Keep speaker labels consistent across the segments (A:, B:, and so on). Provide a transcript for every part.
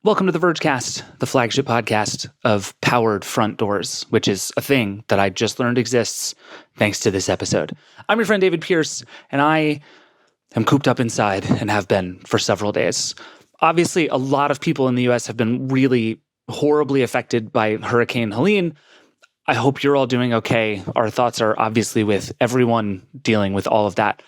A: Welcome to the Vergecast, the flagship podcast of powered front doors, which is a thing that I just learned exists thanks to this episode. I'm your friend David Pierce, and I am cooped up inside and have been for several days. Obviously, a lot of people in the US have been really horribly affected by Hurricane Helene. I hope you're all doing okay. Our thoughts are obviously with everyone dealing with all of that.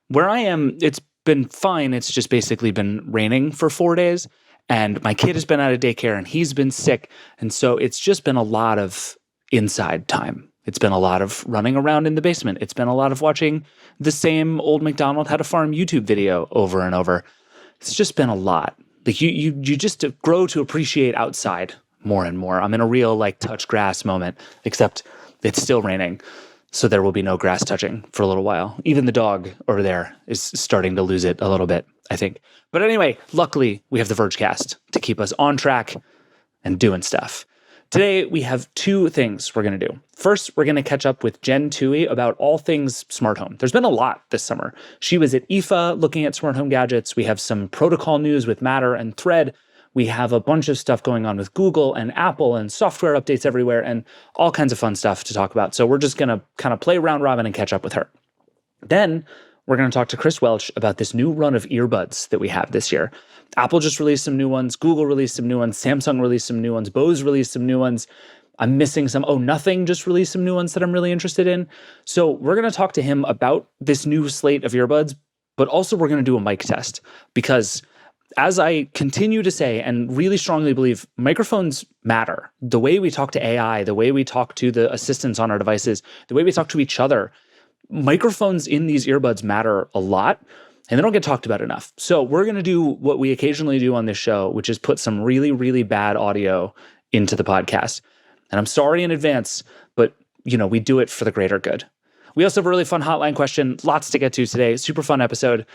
A: Where I am, it's been fine. It's just basically been raining for 4 days. And my kid has been out of daycare and he's been sick. And so it's just been a lot of inside time. It's been a lot of running around in the basement. It's been a lot of watching the same Old MacDonald Had a Farm YouTube video over and over. It's just been a lot. Like you just grow to appreciate outside more and more. I'm in a real touch grass moment, except it's still raining. So there will be no grass touching for a little while. Even the dog over there is starting to lose it a little bit, I think. But anyway, luckily, we have the Vergecast to keep us on track and doing stuff. Today, we have two things we're going to do. First, we're going to catch up with Jen Tuohy about all things smart home. There's been a lot this summer. She was at IFA looking at smart home gadgets. We have some protocol news with Matter and Thread. We have a bunch of stuff going on with Google and Apple and software updates everywhere and all kinds of fun stuff to talk about. So we're just going to kind of play round robin and catch up with her. Then we're going to talk to Chris Welch about this new run of earbuds that we have this year. Apple just released some new ones. Google released some new ones. Samsung released some new ones. Bose released some new ones. I'm missing some. Oh, Nothing just released some new ones that I'm really interested in. So we're going to talk to him about this new slate of earbuds, but also we're going to do a mic test because as I continue to say and really strongly believe, microphones matter. The way we talk to AI, the way we talk to the assistants on our devices, the way we talk to each other, microphones in these earbuds matter a lot, and they don't get talked about enough. So we're going to do what we occasionally do on this show, which is put some really, really bad audio into the podcast. And I'm sorry in advance, but we do it for the greater good. We also have a really fun hotline question, lots to get to today, super fun episode.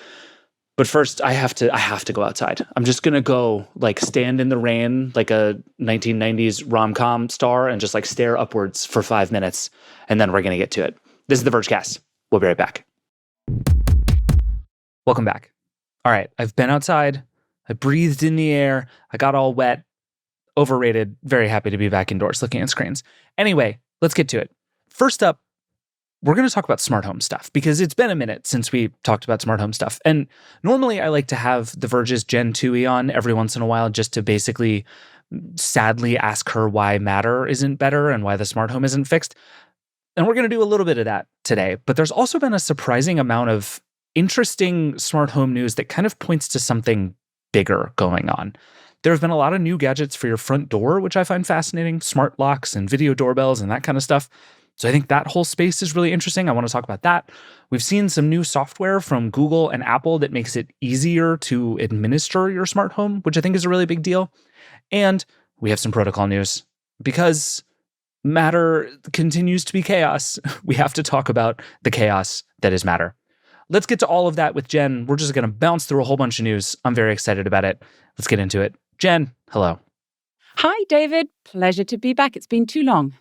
A: But first, I have to go outside. I'm just going to go stand in the rain like a 1990s rom-com star and just stare upwards for 5 minutes. And then we're going to get to it. This is the Vergecast. We'll be right back. Welcome back. All right. I've been outside. I breathed in the air. I got all wet. Overrated. Very happy to be back indoors looking at screens. Anyway, let's get to it. First up, we're going to talk about smart home stuff because it's been a minute since we talked about smart home stuff. And normally I like to have the Verge's Jen Tuohy on every once in a while just to basically sadly ask her why Matter isn't better and why the smart home isn't fixed. And we're going to do a little bit of that today. But there's also been a surprising amount of interesting smart home news that kind of points to something bigger going on. There have been a lot of new gadgets for your front door, which I find fascinating, smart locks and video doorbells and that kind of stuff. So I think that whole space is really interesting. I want to talk about that. We've seen some new software from Google and Apple that makes it easier to administer your smart home, which I think is a really big deal. And we have some protocol news because Matter continues to be chaos. We have to talk about the chaos that is Matter. Let's get to all of that with Jen. We're just going to bounce through a whole bunch of news. I'm very excited about it. Let's get into it. Jen, hello.
B: Hi, David. Pleasure to be back. It's been too long.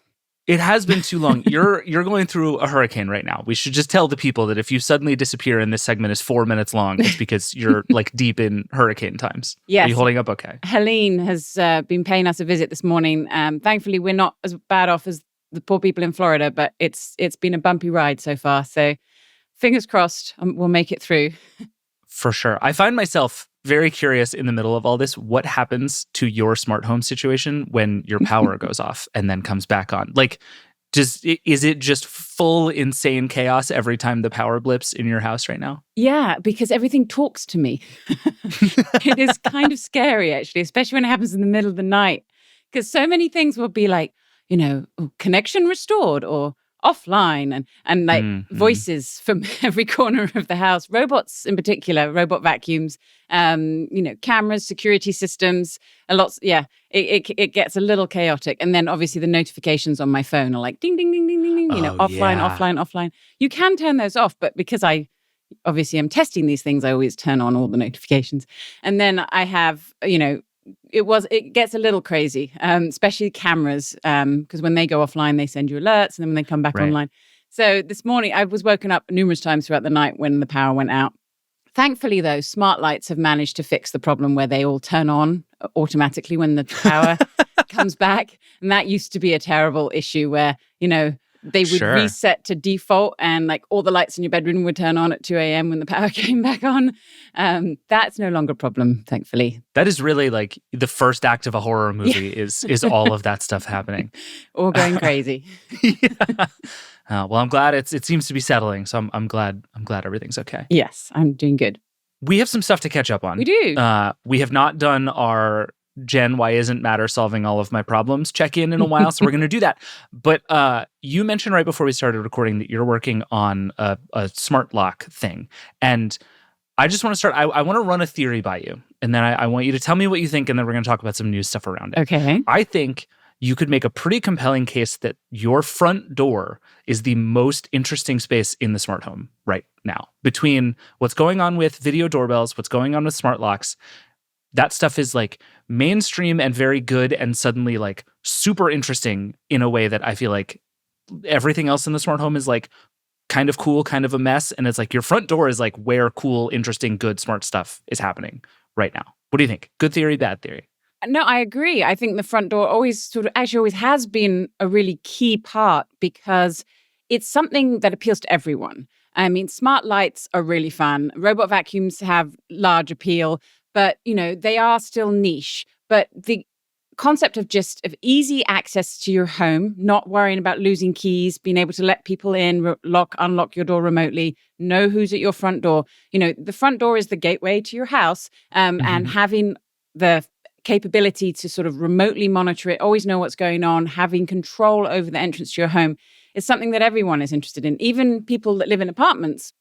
A: It has been too long. You're going through a hurricane right now. We should just tell the people that if you suddenly disappear and this segment is 4 minutes long, it's because you're deep in hurricane times.
B: Yes.
A: Are you holding up okay?
B: Helene has been paying us a visit this morning. Thankfully, we're not as bad off as the poor people in Florida, but it's been a bumpy ride so far. So fingers crossed, we'll make it through.
A: For sure. I find myself very curious in the middle of all this, what happens to your smart home situation when your power goes off and then comes back on? Is it just full insane chaos every time the power blips in your house right now?
B: Yeah, because everything talks to me. It is kind of scary, actually, especially when it happens in the middle of the night. Because so many things will be connection restored or offline and voices from every corner of the house. Robots in particular, robot vacuums, cameras, security systems, it gets a little chaotic. And then obviously the notifications on my phone are like ding, ding, ding, ding, ding, ding, offline. You can turn those off, but because I obviously am testing these things, I always turn on all the notifications. And then I have, it gets a little crazy, especially cameras, because when they go offline, they send you alerts, and then when they come back online. So this morning, I was woken up numerous times throughout the night when the power went out. Thankfully, though, smart lights have managed to fix the problem where they all turn on automatically when the power comes back. And that used to be a terrible issue where, they would
A: Sure.
B: reset to default and like all the lights in your bedroom would turn on at 2 a.m. when the power came back on. That's no longer a problem, thankfully.
A: That is really like the first act of a horror movie is all of that stuff happening.
B: Or going crazy.
A: Yeah. Well, I'm glad it seems to be settling. So I'm glad everything's okay.
B: Yes, I'm doing good.
A: We have some stuff to catch up on.
B: We do.
A: We have not done our Jen, why isn't matter solving all of my problems check-in in a while, so we're going to do that. But you mentioned right before we started recording that you're working on a smart lock thing. And I just want to start, I want to run a theory by you. And then I want you to tell me what you think, and then we're going to talk about some new stuff around it.
B: Okay.
A: I think you could make a pretty compelling case that your front door is the most interesting space in the smart home right now. Between what's going on with video doorbells, what's going on with smart locks, that stuff is like mainstream and very good and suddenly like super interesting in a way that I feel like everything else in the smart home is like kind of cool, kind of a mess. And it's like your front door is like where cool, interesting, good, smart stuff is happening right now. What do you think? Good theory, bad theory?
B: No, I agree. I think the front door always has been a really key part because it's something that appeals to everyone. I mean, smart lights are really fun. Robot vacuums have large appeal, but, they are still niche. But the concept of easy access to your home, not worrying about losing keys, being able to let people in, unlock your door remotely, know who's at your front door. The front door is the gateway to your house, and having the capability to sort of remotely monitor it, always know what's going on, having control over the entrance to your home is something that everyone is interested in. Even people that live in apartments,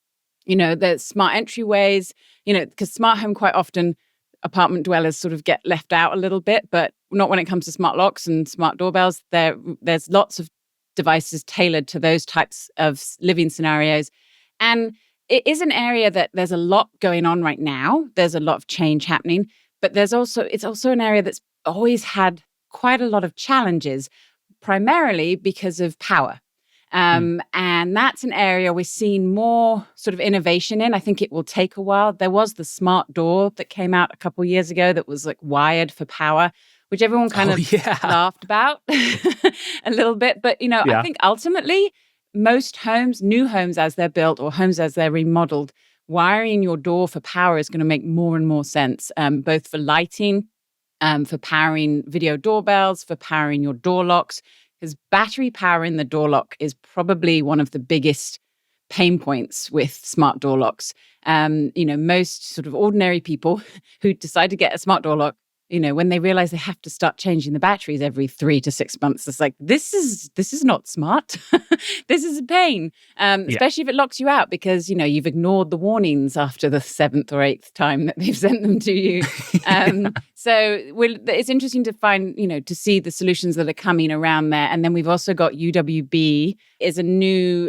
B: there's smart entryways, because smart home quite often apartment dwellers sort of get left out a little bit, but not when it comes to smart locks and smart doorbells. There's lots of devices tailored to those types of living scenarios. And it is an area that there's a lot going on right now. There's a lot of change happening, but it's also an area that's always had quite a lot of challenges, primarily because of power. And that's an area we're seeing more sort of innovation in. I think it will take a while. There was the smart door that came out a couple of years ago that was like wired for power, which everyone kind of laughed about a little bit. But, I think ultimately most homes, new homes as they're built or homes as they're remodeled, wiring your door for power is going to make more and more sense, both for lighting, for powering video doorbells, for powering your door locks. Because battery power in the door lock is probably one of the biggest pain points with smart door locks. Most sort of ordinary people who decide to get a smart door lock, when they realize they have to start changing the batteries every 3 to 6 months, it's like, this is not smart. This is a pain, especially if it locks you out because, you've ignored the warnings after the 7th or 8th time that they've sent them to you. So it's interesting to find, to see the solutions that are coming around there. And then we've also got UWB is a new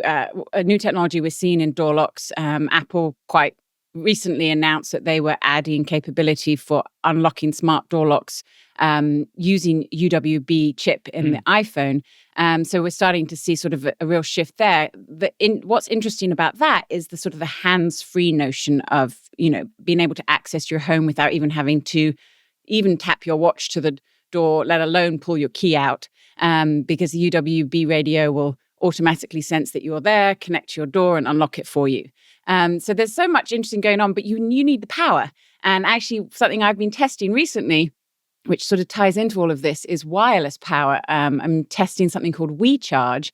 B: technology we're seeing in door locks. Apple quite recently announced that they were adding capability for unlocking smart door locks using UWB chip in the iPhone. So we're starting to see sort of a real shift there. What's interesting about that is the sort of the hands-free notion of, being able to access your home without even having to even tap your watch to the door, let alone pull your key out, because the UWB radio will automatically sense that you're there, connect to your door and unlock it for you. So there's so much interesting going on, but you need the power. And actually something I've been testing recently, which sort of ties into all of this, is wireless power. I'm testing something called WeCharge,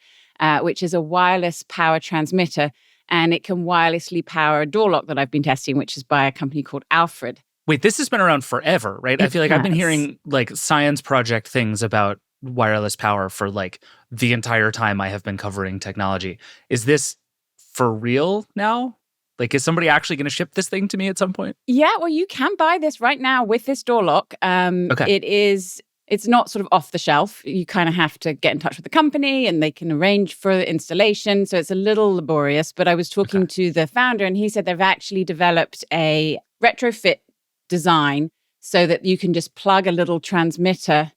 B: which is a wireless power transmitter, and it can wirelessly power a door lock that I've been testing, which is by a company called Alfred.
A: Wait, this has been around forever, right? I feel like I've been hearing like science project things about wireless power for like the entire time I have been covering technology. Is this for real now? Like, is somebody actually going to ship this thing to me at some point?
B: Yeah, well, you can buy this right now with this door lock. Okay. It's not sort of off the shelf. You kind of have to get in touch with the company and they can arrange for the installation. So it's a little laborious. But I was talking to the founder and he said they've actually developed a retrofit design so that you can just plug a little transmitter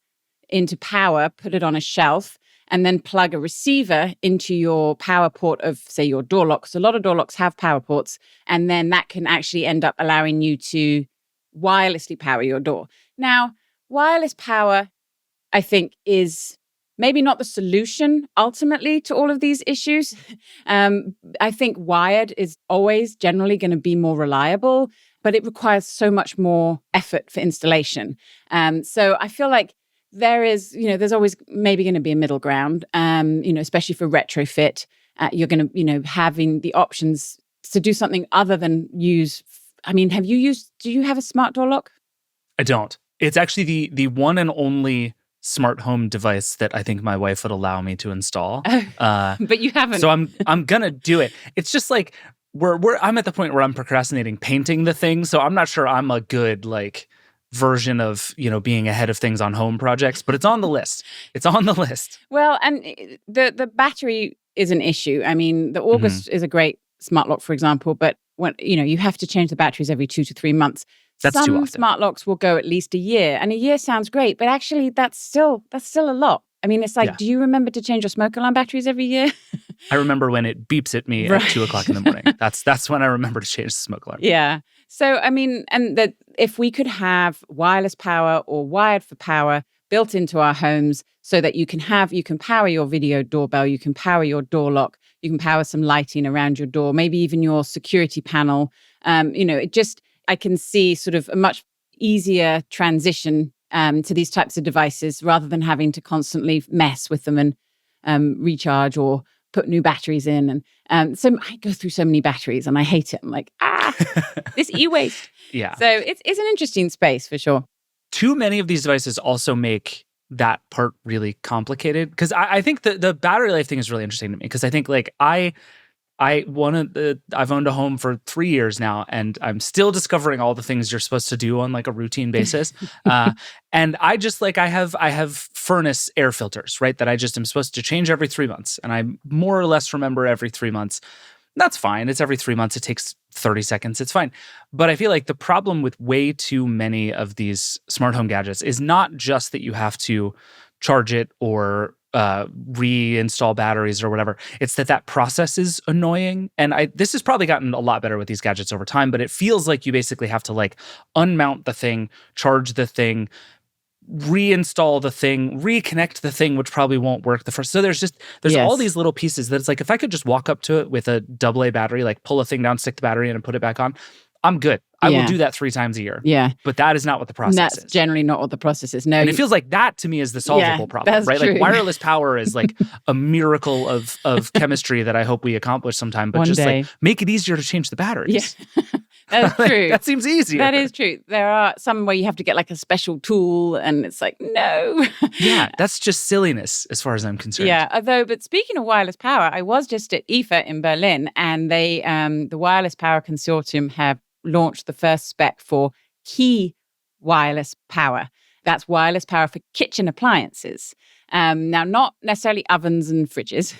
B: into power, put it on a shelf, and then plug a receiver into your power port of, say, your door locks. A lot of door locks have power ports, and then that can actually end up allowing you to wirelessly power your door. Now, wireless power, I think, is maybe not the solution ultimately to all of these issues. I think wired is always generally going to be more reliable, but it requires so much more effort for installation. So I feel like there's always maybe going to be a middle ground, especially for retrofit. You're going to, having the options to do something other than use. I mean, do you have a smart door lock?
A: I don't. It's actually the one and only smart home device that I think my wife would allow me to install.
B: But you haven't.
A: So I'm gonna do it. It's just like I'm at the point where I'm procrastinating painting the thing. So I'm not sure I'm a good version of being ahead of things on home projects, but it's on the list. It's on the list.
B: Well, and the battery is an issue. I mean, the August is a great smart lock, for example, but when you have to change the batteries every 2 to 3 months.
A: That's too
B: Some
A: often.
B: smart locks will go at least a year, and a year sounds great, but actually that's still a lot. I mean, it's like, do you remember to change your smoke alarm batteries every year?
A: I remember when it beeps at me at 2:00 in the morning. That's when I remember to change the smoke alarm.
B: Yeah. So, I mean, and that if we could have wireless power or wired for power built into our homes so that you can power your video doorbell, you can power your door lock, you can power some lighting around your door, maybe even your security panel. I can see sort of a much easier transition to these types of devices rather than having to constantly mess with them and recharge or put new batteries in. And so I go through so many batteries and I hate it. I'm like, this e-waste.
A: Yeah.
B: So it's an interesting space for sure.
A: Too many of these devices also make that part really complicated, because I think the battery life thing is really interesting to me, because I think I've owned a home for 3 years now, and I'm still discovering all the things you're supposed to do on a routine basis. And I just I have furnace air filters, right? That I just am supposed to change every 3 months, and I more or less remember every 3 months. That's fine. It's every 3 months. It takes 30 seconds. It's fine. But I feel like the problem with way too many of these smart home gadgets is not just that you have to charge it or reinstall batteries or whatever. It's that process is annoying. And this has probably gotten a lot better with these gadgets over time, but it feels like you basically have to unmount the thing, charge the thing, reinstall the thing, reconnect the thing, which probably won't work the first. So there's all these little pieces that it's like, if I could just walk up to it with a AA battery, pull a thing down, stick the battery in and put it back on, I'm good. I will do that 3 times a year.
B: Yeah.
A: But that is not what the process is.
B: That's generally not what the process is. No.
A: And it feels like that to me is the solvable problem,
B: that's
A: right?
B: true.
A: Wireless power is a miracle of chemistry that I hope we accomplish sometime, but
B: One
A: just
B: day.
A: Make it easier to change the batteries.
B: Yeah. That's true.
A: That seems easier.
B: That is true. There are some where you have to get a special tool, and it's no.
A: Yeah, that's just silliness as far as I'm concerned.
B: Yeah, but speaking of wireless power, I was just at IFA in Berlin, and they, the Wireless Power Consortium, have launched the first spec for key wireless power. That's wireless power for kitchen appliances. Now, not necessarily ovens and fridges,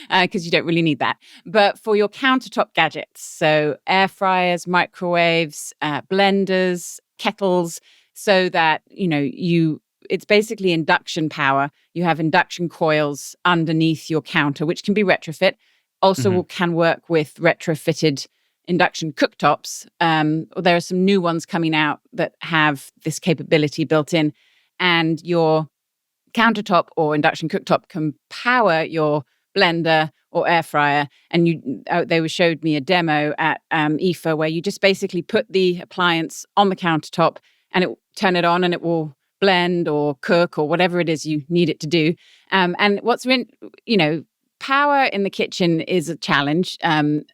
B: because you don't really need that, but for your countertop gadgets. So air fryers, microwaves, blenders, kettles, so that, it's basically induction power. You have induction coils underneath your counter, which can be retrofit. Also can work with retrofitted induction cooktops. There are some new ones coming out that have this capability built in, and your countertop or induction cooktop can power your blender or air fryer. And they showed me a demo at IFA where you just basically put the appliance on the countertop and turn it on, and it will blend or cook or whatever it is you need it to do. And power in the kitchen is a challenge.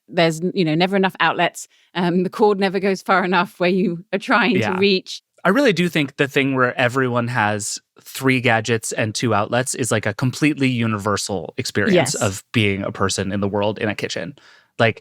B: There's never enough outlets. The cord never goes far enough where you are trying to reach.
A: I really do think the thing where everyone has 3 gadgets and 2 outlets is a completely universal experience of being a person in the world in a kitchen. I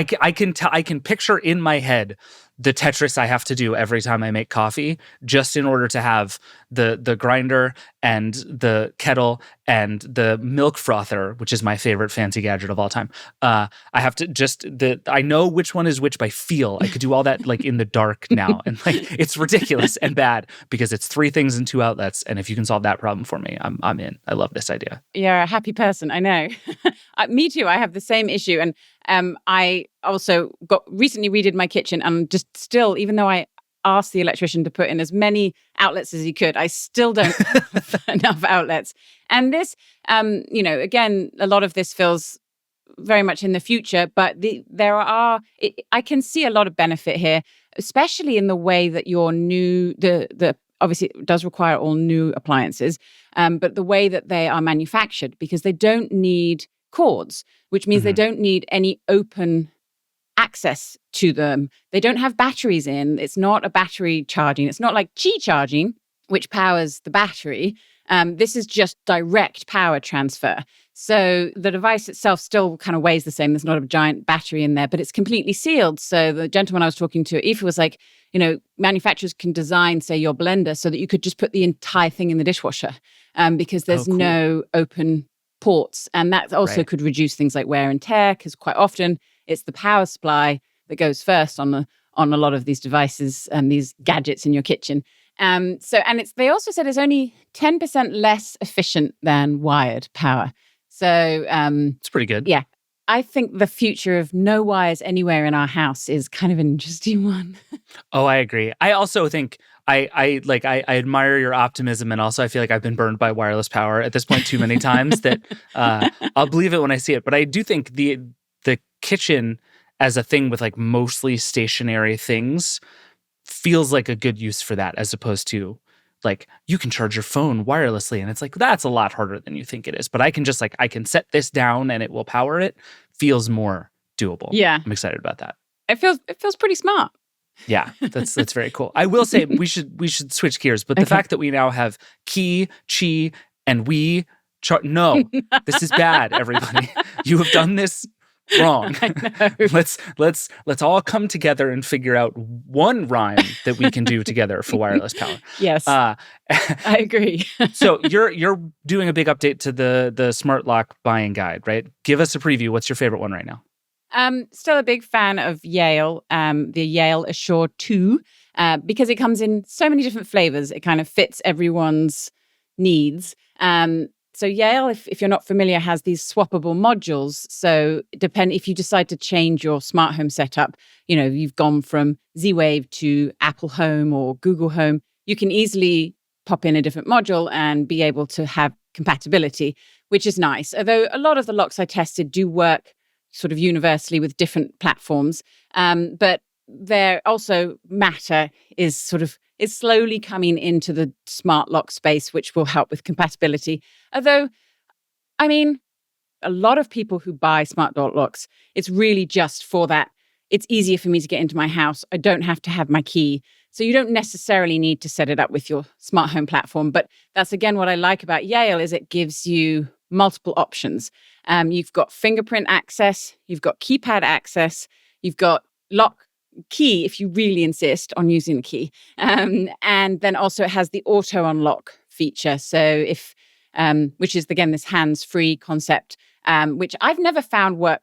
A: can picture in my head the Tetris I have to do every time I make coffee, just in order to have the grinder and the kettle and the milk frother, which is my favorite fancy gadget of all time. I have to I know which one is which by feel. I could do all that in the dark now, and it's ridiculous and bad because it's 3 things and 2 outlets. And if you can solve that problem for me, I'm in. I love this idea.
B: You're a happy person, I know. Me too. I have the same issue, and I also recently redid my kitchen, and just still, even though I asked the electrician to put in as many outlets as he could. I still don't have enough outlets. And this, again, a lot of this feels very much in the future, but I can see a lot of benefit here, especially in the way that your new, obviously it does require all new appliances, but the way that they are manufactured, because they don't need cords, which means they don't need any open access to them. They don't have batteries in. It's not a battery charging. It's not like Qi charging, which powers the battery. This is just direct power transfer. So the device itself still kind of weighs the same. There's not a giant battery in there, but it's completely sealed. So the gentleman I was talking to, Aoife, was like, manufacturers can design, say, your blender so that you could just put the entire thing in the dishwasher because there's no open ports. And that also could reduce things like wear and tear, because quite often it's the power supply that goes first on a lot of these devices and these gadgets in your kitchen. They also said it's only 10% less efficient than wired power. So
A: it's pretty good.
B: Yeah. I think the future of no wires anywhere in our house is kind of an interesting one.
A: Oh, I agree. I also think I admire your optimism, and also I feel like I've been burned by wireless power at this point too many times that I'll believe it when I see it. But I do think the kitchen as a thing with like mostly stationary things feels like a good use for that, as opposed to like you can charge your phone wirelessly, and it's like that's a lot harder than you think it is. But I can just I can set this down and it will power it. Feels more doable.
B: Yeah,
A: I'm excited about that.
B: It feels pretty smart.
A: Yeah, that's very cool. I will say we should switch gears, but the fact that we now have Qi, Qi, and no, this is bad. Everybody, you have done this wrong.
B: I know.
A: Let's all come together and figure out one rhyme that we can do together for wireless power.
B: Yes, I agree.
A: So you're doing a big update to the smart lock buying guide, right? Give us a preview. What's your favorite one right now?
B: Still a big fan of Yale, the Yale Assure 2, because it comes in so many different flavors. It kind of fits everyone's needs. So Yale, if you're not familiar, has these swappable modules. So if you decide to change your smart home setup, you've gone from Z-Wave to Apple Home or Google Home, you can easily pop in a different module and be able to have compatibility, which is nice. Although a lot of the locks I tested do work sort of universally with different platforms. But there also Matter is slowly coming into the smart lock space, which will help with compatibility. Although, I mean, a lot of people who buy smart door locks, it's really just for that. It's easier for me to get into my house. I don't have to have my key. So you don't necessarily need to set it up with your smart home platform. But that's, again, what I like about Yale is it gives you multiple options. You've got fingerprint access, you've got keypad access, you've got lock key if you really insist on using the key. And then also it has the auto unlock feature. So which is, again, this hands-free concept, which I've never found work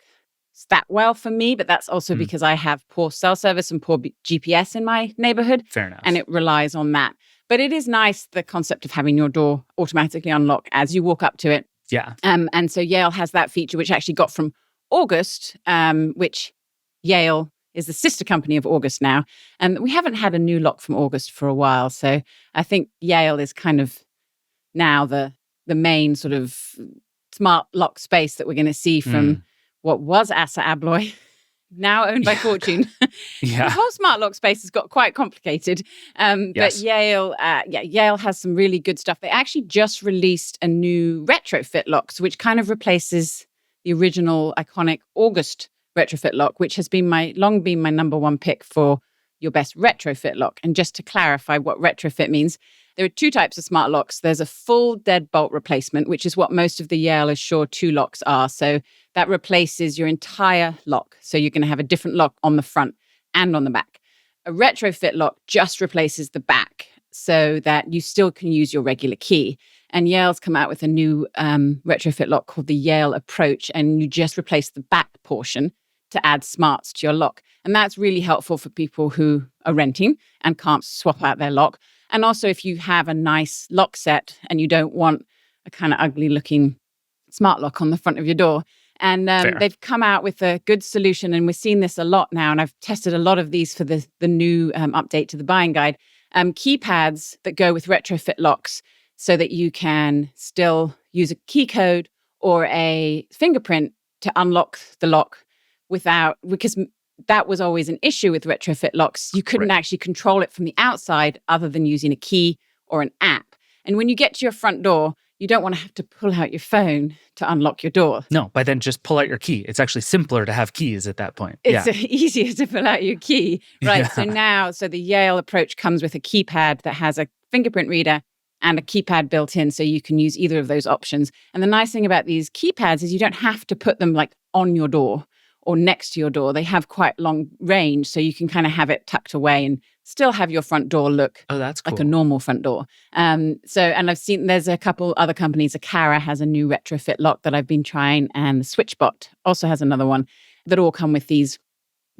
B: that well for me, but that's also because I have poor cell service and poor GPS in my neighborhood.
A: Fair enough.
B: And it relies on that. But it is nice, the concept of having your door automatically unlock as you walk up to it.
A: Yeah.
B: And so Yale has that feature, which actually got from August, which Yale is the sister company of August now. And we haven't had a new lock from August for a while. So I think Yale is kind of now the main sort of smart lock space that we're going to see from what was Assa Abloy, now owned by Fortune.
A: Yeah.
B: The whole smart lock space has got quite complicated. But Yale has some really good stuff. They actually just released a new retrofit lock, which kind of replaces the original iconic August retrofit lock, which has been long been my number one pick for your best retrofit lock. And just to clarify what retrofit means, there are two types of smart locks. There's a full deadbolt replacement, which is what most of the Yale Assure 2 locks are. So that replaces your entire lock. So you're going to have a different lock on the front and on the back. A retrofit lock just replaces the back so that you still can use your regular key. And Yale's come out with a new retrofit lock called the Yale Approach, and you just replace the back portion to add smarts to your lock. And that's really helpful for people who are renting and can't swap out their lock. And also if you have a nice lock set and you don't want a kind of ugly looking smart lock on the front of your door, And
A: Fair.
B: they've come out with a good solution, and we're seeing this a lot now. And I've tested a lot of these for the new update to the buying guide. Keypads that go with retrofit locks so that you can still use a key code or a fingerprint to unlock the lock because that was always an issue with retrofit locks. You couldn't actually control it from the outside other than using a key or an app. And when you get to your front door, you don't want to have to pull out your phone to unlock your door.
A: No, but then just pull out your key. It's actually simpler to have keys at that point.
B: It's easier to pull out your key, right?
A: Yeah.
B: So the Yale approach comes with a keypad that has a fingerprint reader and a keypad built in, so you can use either of those options. And the nice thing about these keypads is you don't have to put them like on your door or next to your door. They have quite long range, so you can kind of have it tucked away and still have your front door look
A: that's cool.
B: like a normal front door. And I've seen there's a couple other companies. Akara has a new retrofit lock that I've been trying, and the Switchbot also has another one that all come with these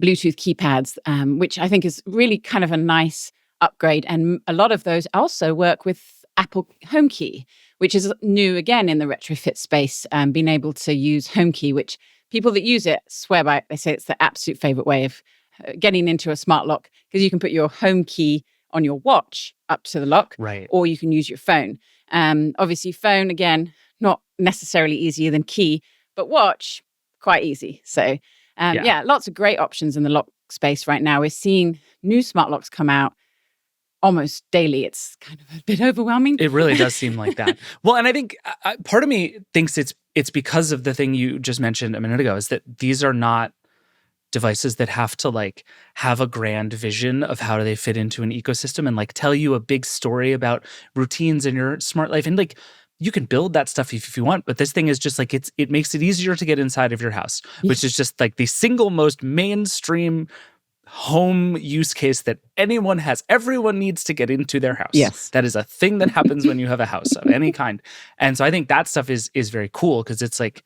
B: Bluetooth keypads, which I think is really kind of a nice upgrade. And a lot of those also work with Apple HomeKey, which is new again in the retrofit space, being able to use HomeKey, which people that use it swear by it. They say it's the absolute favorite way of getting into a smart lock, because you can put your home key on your watch up to the lock,
A: right?
B: Or you can use your phone. Obviously, phone, again, not necessarily easier than key, but watch, quite easy. So, lots of great options in the lock space right now. We're seeing new smart locks come out almost daily. It's kind of a bit overwhelming.
A: It really does seem like that. Well, and I think part of me thinks it's because of the thing you just mentioned a minute ago, is that these are not devices that have to like have a grand vision of how do they fit into an ecosystem and like tell you a big story about routines in your smart life. And like, you can build that stuff if you want, but this thing is just like, it makes it easier to get inside of your house, which is just like the single most mainstream home use case that anyone has. Everyone needs to get into their house.
B: Yes.
A: That is a thing that happens when you have a house of any kind. And so I think that stuff is very cool, because it's like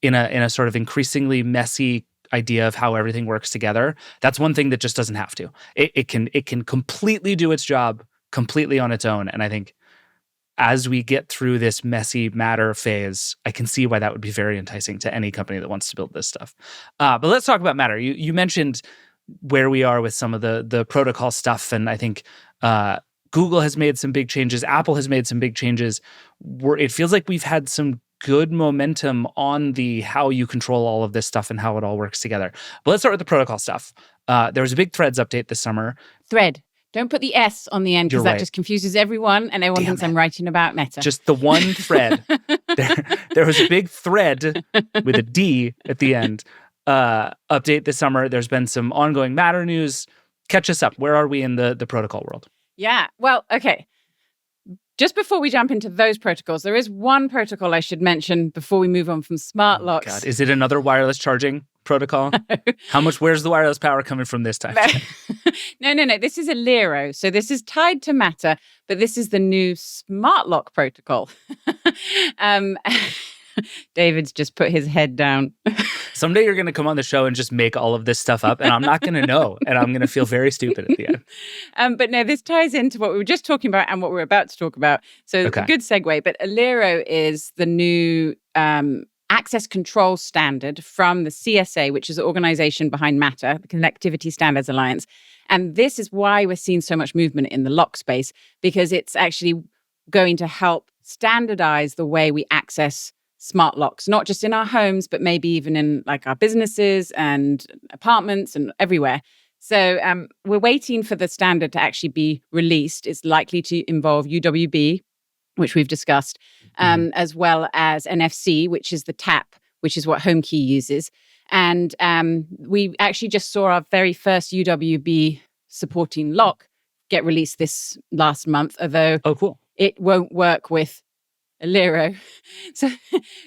A: in a sort of increasingly messy idea of how everything works together. That's one thing that just doesn't have to. It can completely do its job completely on its own. And I think as we get through this messy Matter phase, I can see why that would be very enticing to any company that wants to build this stuff. But let's talk about Matter. You mentioned where we are with some of the protocol stuff, and I think Google has made some big changes. Apple has made some big changes. It feels like we've had some good momentum on the how you control all of this stuff and how it all works together. But let's start with the protocol stuff. There was a big Threads update this summer.
B: Thread. Don't put the S on the end, because that
A: right.
B: just confuses everyone, and everyone thinks I'm writing about Meta.
A: Just the one thread. there was a big thread with a D at the end update this summer. There's been some ongoing Matter news. Catch us up. Where are we in the protocol world?
B: Yeah. Well, okay. Just before we jump into those protocols, there is one protocol I should mention before we move on from smart locks.
A: God, is it another wireless charging protocol? No. Where's the wireless power coming from this time?
B: No. This is a Lero. So this is tied to Matter, but this is the new smart lock protocol. David's just put his head down.
A: Someday you're going to come on the show and just make all of this stuff up, and I'm not going to know, and I'm going to feel very stupid at the end.
B: But no, this ties into what we were just talking about and what we're about to talk about. So it's a good segue. But Alero is the new access control standard from the CSA, which is the organization behind Matter, the Connectivity Standards Alliance. And this is why we're seeing so much movement in the lock space, because it's actually going to help standardize the way we access smart locks, not just in our homes, but maybe even in like our businesses and apartments and everywhere. So we're waiting for the standard to actually be released. It's likely to involve UWB, which we've discussed, as well as NFC, which is the tap, which is what HomeKey uses. And we actually just saw our very first UWB supporting lock get released this last month, although it won't work with Alero. So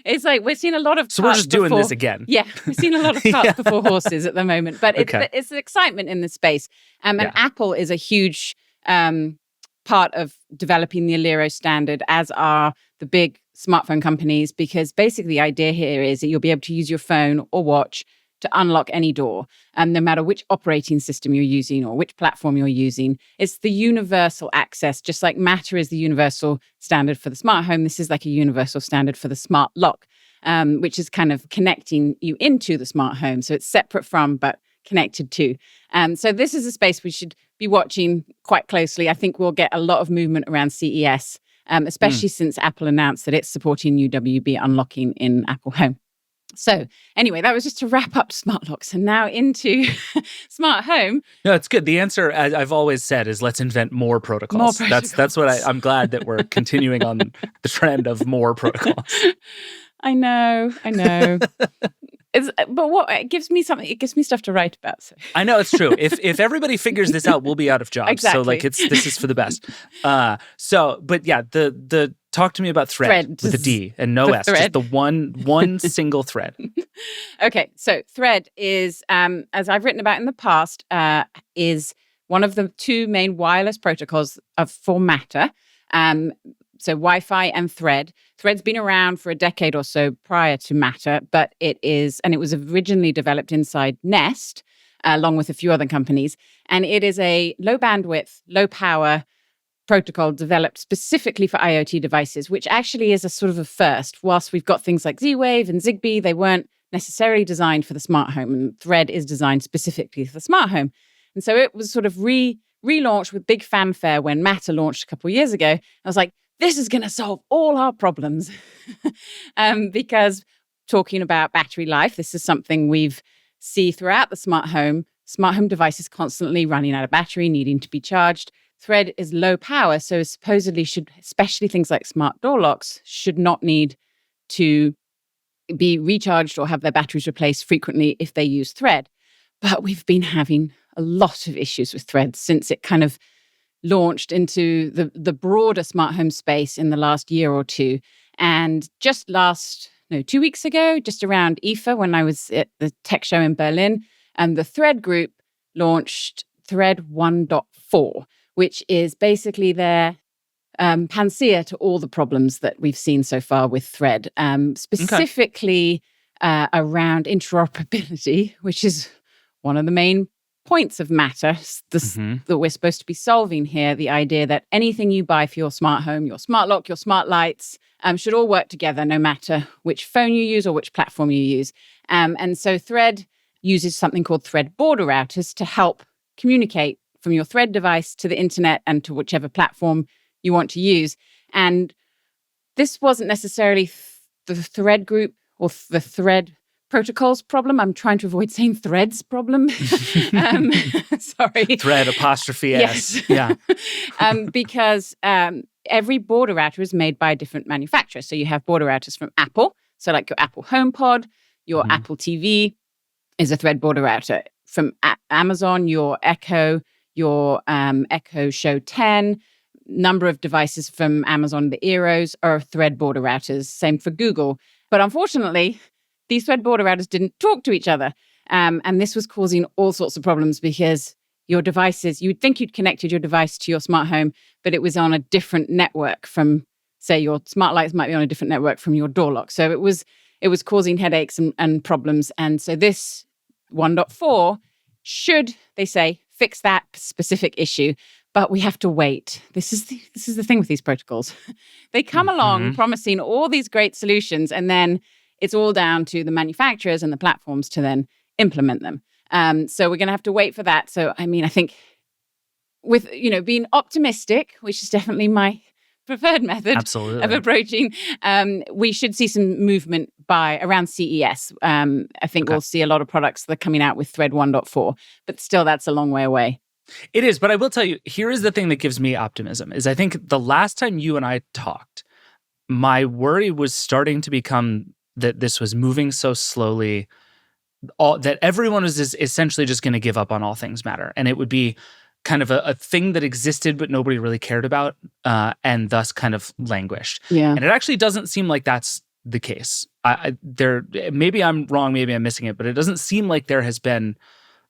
B: it's like we're seeing a lot of
A: So we're just doing this again.
B: Yeah, we're seeing a lot of carts before horses at the moment. But it's an excitement in the space. And Apple is a huge part of developing the Alero standard, as are the big smartphone companies, because basically the idea here is that you'll be able to use your phone or watch to unlock any door, no matter which operating system you're using or which platform you're using. It's the universal access, just like Matter is the universal standard for the smart home. This is like a universal standard for the smart lock. which is kind of connecting you into the smart home. So it's separate from, but connected to. So this is a space we should be watching quite closely. I think we'll get a lot of movement around CES, especially since Apple announced that it's supporting UWB unlocking in Apple Home. So anyway, that was just to wrap up smart locks, and now into smart home.
A: No, it's good. The answer, as I've always said, is let's invent more protocols. That's what I'm glad that we're continuing on the trend of more protocols.
B: I know. But what it gives me something. It gives me stuff to write about. So.
A: I know it's true. If everybody figures this out, we'll be out of jobs.
B: Exactly.
A: So this is for the best. But yeah, the talk to me about thread with a D and no S,
B: thread.
A: just the one single thread.
B: Okay, so thread is, as I've written about in the past, is one of the two main wireless protocols for Matter. So Wi-Fi and Thread. Thread's been around for a decade or so prior to Matter, but it was originally developed inside Nest, along with a few other companies. And it is a low bandwidth, low power protocol developed specifically for IoT devices, which actually is a sort of a first. Whilst we've got things like Z-Wave and Zigbee, they weren't necessarily designed for the smart home, and Thread is designed specifically for the smart home. And so it was sort of relaunched with big fanfare when Matter launched a couple of years ago. I was like, this is going to solve all our problems. Because talking about battery life, this is something we've see throughout the smart home. Smart home devices constantly running out of battery, needing to be charged. Thread is low power, so supposedly especially things like smart door locks, should not need to be recharged or have their batteries replaced frequently if they use Thread. But we've been having a lot of issues with Thread since it kind of launched into the broader smart home space in the last year or two. And just 2 weeks ago, just around IFA, when I was at the tech show in Berlin, and the Thread group launched Thread 1.4, which is basically their panacea to all the problems that we've seen so far with Thread, specifically around interoperability, which is one of the main points of Matter that we're supposed to be solving here. The idea that anything you buy for your smart home, your smart lock, your smart lights, should all work together, no matter which phone you use or which platform you use. And so Thread uses something called Thread border routers to help communicate from your Thread device to the internet and to whichever platform you want to use. And this wasn't necessarily the Thread group or the Thread protocols problem. I'm trying to avoid saying Threads problem. Sorry.
A: Thread apostrophe S.
B: Yes. Yeah. Because every border router is made by a different manufacturer. So you have border routers from Apple. So like your Apple HomePod, your Apple TV is a Thread border router. From Amazon, your Echo, your Echo Show 10, number of devices from Amazon, the Eros, are Thread border routers. Same for Google. But unfortunately, these Thread border routers didn't talk to each other. And this was causing all sorts of problems because your devices, you would think you'd connected your device to your smart home, but it was on a different network from, say, your smart lights might be on a different network from your door lock. So it was causing headaches and problems. And so this 1.4 should, they say, fix that specific issue. But we have to wait. This is the thing with these protocols. They come along promising all these great solutions, and then it's all down to the manufacturers and the platforms to then implement them. So we're going to have to wait for that. So, I mean, I think with, being optimistic, which is definitely my preferred method of approaching, we should see some movement by around CES. I think we'll see a lot of products that are coming out with Thread 1.4, but still that's a long way away.
A: It is, but I will tell you, here is the thing that gives me optimism, is I think the last time you and I talked, my worry was starting to become that this was moving so slowly, that everyone was essentially just going to give up on all things Matter. And it would be kind of a thing that existed, but nobody really cared about, and thus kind of languished.
B: Yeah.
A: And it actually doesn't seem like that's the case. Maybe I'm wrong, maybe I'm missing it, but it doesn't seem like there has been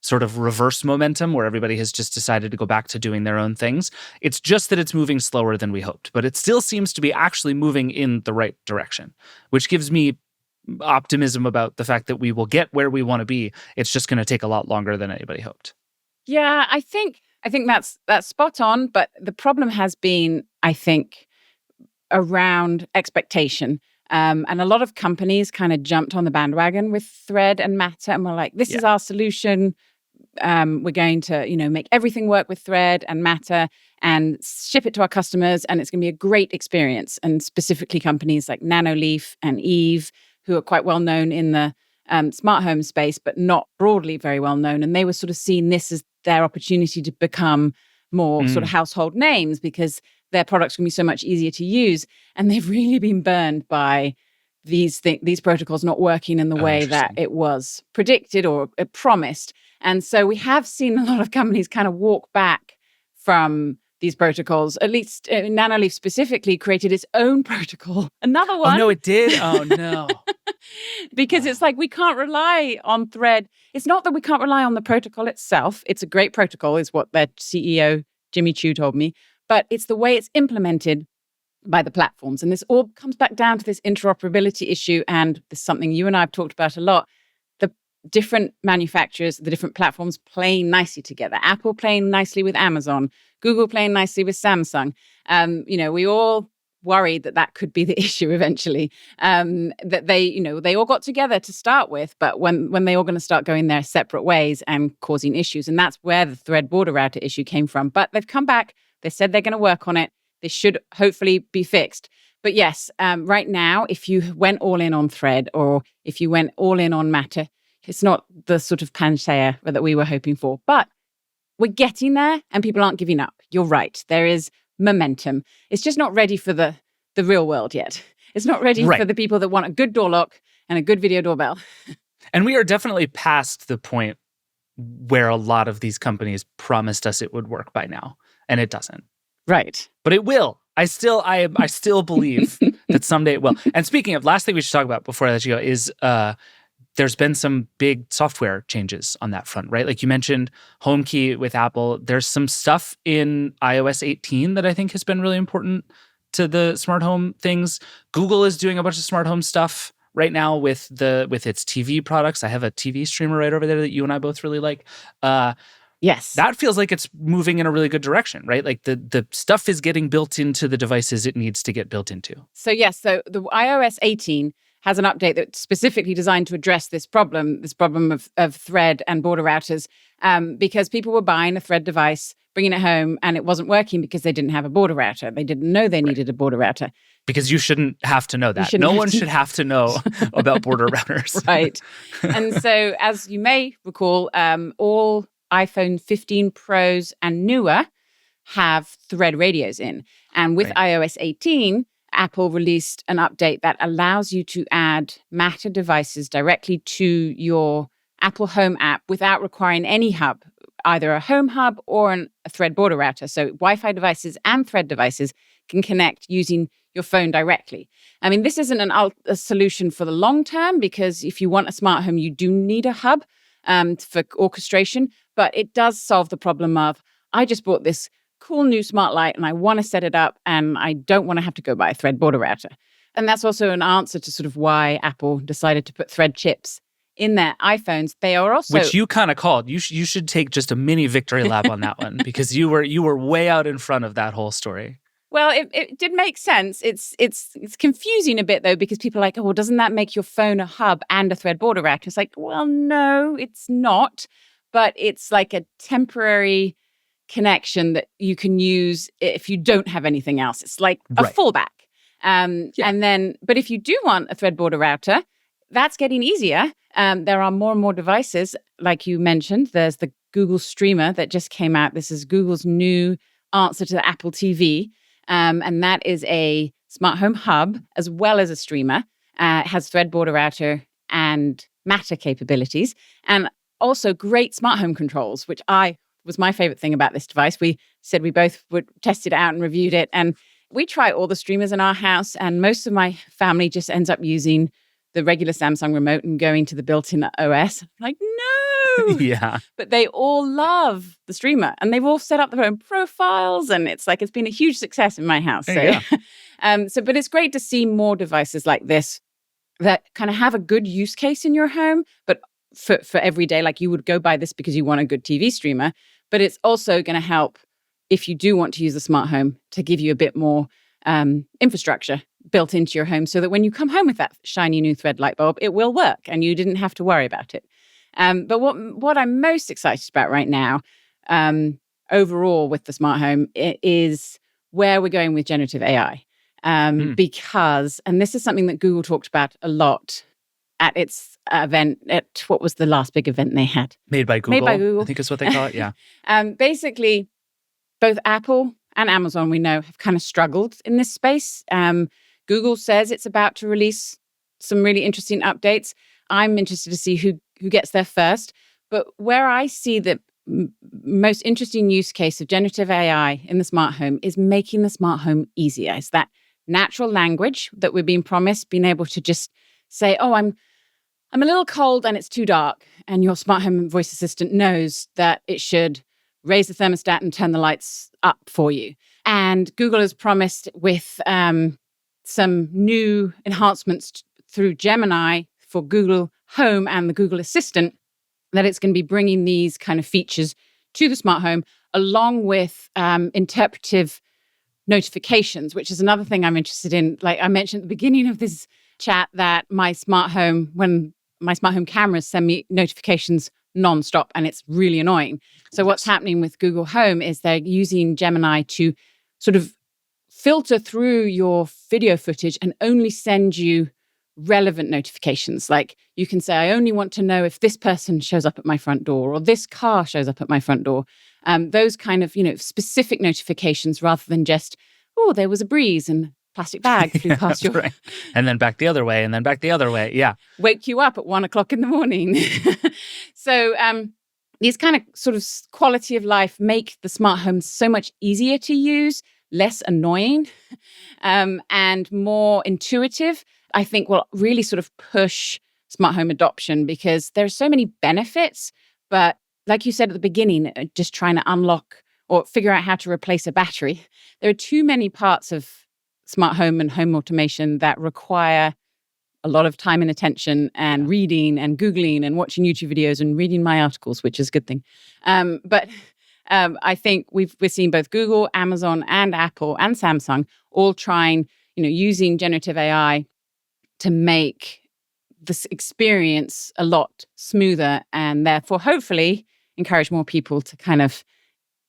A: sort of reverse momentum where everybody has just decided to go back to doing their own things. It's just that it's moving slower than we hoped, but it still seems to be actually moving in the right direction, which gives me optimism about the fact that we will get where we want to be. It's just going to take a lot longer than anybody hoped.
B: Yeah, I think that's spot on, but the problem has been, I think, around expectation. And a lot of companies kind of jumped on the bandwagon with Thread and Matter and were like, this is our solution. We're going to, make everything work with Thread and Matter and ship it to our customers, and it's going to be a great experience. And specifically companies like Nanoleaf and Eve, who are quite well known in the smart home space, but not broadly very well known. And they were sort of seeing this as their opportunity to become more sort of household names because their products can be so much easier to use. And they've really been burned by these protocols not working in the way that it was predicted or promised. And so we have seen a lot of companies kind of walk back from these protocols. At least Nanoleaf specifically created its own protocol. Another one.
A: Oh, no, it did? Oh, no.
B: Because it's like we can't rely on Thread. It's not that we can't rely on the protocol itself. It's a great protocol, is what their CEO, Jimmy Chu, told me. But it's the way it's implemented by the platforms. And this all comes back down to this interoperability issue. And this is something you and I have talked about a lot. The different manufacturers, the different platforms playing nicely together. Apple playing nicely with Amazon, Google playing nicely with Samsung. We all worried that could be the issue eventually. That they all got together to start with, but when they all going to start going their separate ways and causing issues. And that's where the Thread border router issue came from. But they've come back. They said they're going to work on it. They should hopefully be fixed. But yes, right now, if you went all in on Thread or if you went all in on Matter, it's not the sort of panacea that we were hoping for. But we're getting there and people aren't giving up. You're right. There is momentum. It's just not ready for the real world yet. It's not ready for the people that want a good door lock and a good video doorbell.
A: And we are definitely past the point where a lot of these companies promised us it would work by now, and it doesn't.
B: Right.
A: But it will. I still believe that someday it will. And speaking of, last thing we should talk about before I let you go is there's been some big software changes on that front, right? Like you mentioned HomeKey with Apple. There's some stuff in iOS 18 that I think has been really important to the smart home things. Google is doing a bunch of smart home stuff right now with its TV products. I have a TV streamer right over there that you and I both really like.
B: Yes.
A: That feels like it's moving in a really good direction, right? Like the stuff is getting built into the devices it needs to get built into.
B: So yes, so the iOS 18 has an update that's specifically designed to address this problem of Thread and border routers, because people were buying a Thread device, bringing it home, and it wasn't working because they didn't have a border router. They didn't know they needed a border router.
A: Because you shouldn't have to know that. No one should have to know about border routers.
B: Right. And so as you may recall, all iPhone 15 Pros and newer have Thread radios in. And with iOS 18, Apple released an update that allows you to add Matter devices directly to your Apple Home app without requiring any hub, either a home hub or a Thread border router. So Wi-Fi devices and Thread devices can connect using your phone directly. I mean, this isn't a solution for the long term, because if you want a smart home, you do need a hub for orchestration. But it does solve the problem of, I just bought this cool new smart light and I want to set it up and I don't want to have to go buy a Thread border router. And that's also an answer to sort of why Apple decided to put Thread chips in their iPhones. They are also...
A: Which you kind of called. You should take just a mini victory lap on that one, because you were way out in front of that whole story.
B: Well, it did make sense. It's confusing a bit, though, because people are like, oh, well, doesn't that make your phone a hub and a Thread border router? It's like, well, no, it's not. But it's like a temporary connection that you can use if you don't have anything else. It's like a fallback. And then, but if you do want a Thread border router, that's getting easier. There are more and more devices, like you mentioned. There's the Google Streamer that just came out. This is Google's new answer to the Apple TV. And that is a smart home hub as well as a streamer. It has Thread border router and Matter capabilities. And also great smart home controls, which was my favorite thing about this device. We said we both would test it out and reviewed it. And we try all the streamers in our house, and most of my family just ends up using the regular Samsung remote and going to the built-in OS. Like, no!
A: Yeah.
B: But they all love the streamer, and they've all set up their own profiles, and it's been a huge success in my house. So, but it's great to see more devices like this that kind of have a good use case in your home, but for every day, like you would go buy this because you want a good TV streamer, but it's also going to help if you do want to use a smart home to give you a bit more infrastructure built into your home so that when you come home with that shiny new thread light bulb, it will work and you didn't have to worry about it. But what I'm most excited about right now, overall with the smart home, is where we're going with generative AI. Because, and this is something that Google talked about a lot at its event, at what was the last big event they had?
A: Made by Google. I think is what they call it, yeah.
B: Basically, both Apple and Amazon, we know, have kind of struggled in this space. Google says it's about to release some really interesting updates. I'm interested to see who gets there first. But where I see the most interesting use case of generative AI in the smart home is making the smart home easier. It's that natural language that we're being promised, being able to just say, oh, I'm a little cold and it's too dark. And your smart home voice assistant knows that it should raise the thermostat and turn the lights up for you. And Google has promised with some new enhancements through Gemini for Google Home and the Google Assistant, that it's going to be bringing these kind of features to the smart home, along with interpretive notifications, which is another thing I'm interested in. Like I mentioned at the beginning of this chat, that when my smart home cameras send me notifications nonstop, and it's really annoying. So what's happening with Google Home is they're using Gemini to sort of filter through your video footage and only send you relevant notifications. Like you can say, I only want to know if this person shows up at my front door or this car shows up at my front door. Those kind of, specific notifications, rather than just, oh, there was a breeze and plastic bag flew past your...
A: Right. And then back the other way, and then back the other way. Yeah.
B: Wake you up at 1:00 in the morning. So these kind of sort of quality of life make the smart home so much easier to use, less annoying, and more intuitive. I think will really sort of push smart home adoption, because there are so many benefits. But like you said at the beginning, just trying to unlock or figure out how to replace a battery, there are too many parts of smart home and home automation that require a lot of time and attention and reading and Googling and watching YouTube videos and reading my articles, which is a good thing. But I think we're seeing both Google, Amazon, and Apple and Samsung all trying, using generative AI to make this experience a lot smoother, and therefore hopefully encourage more people to kind of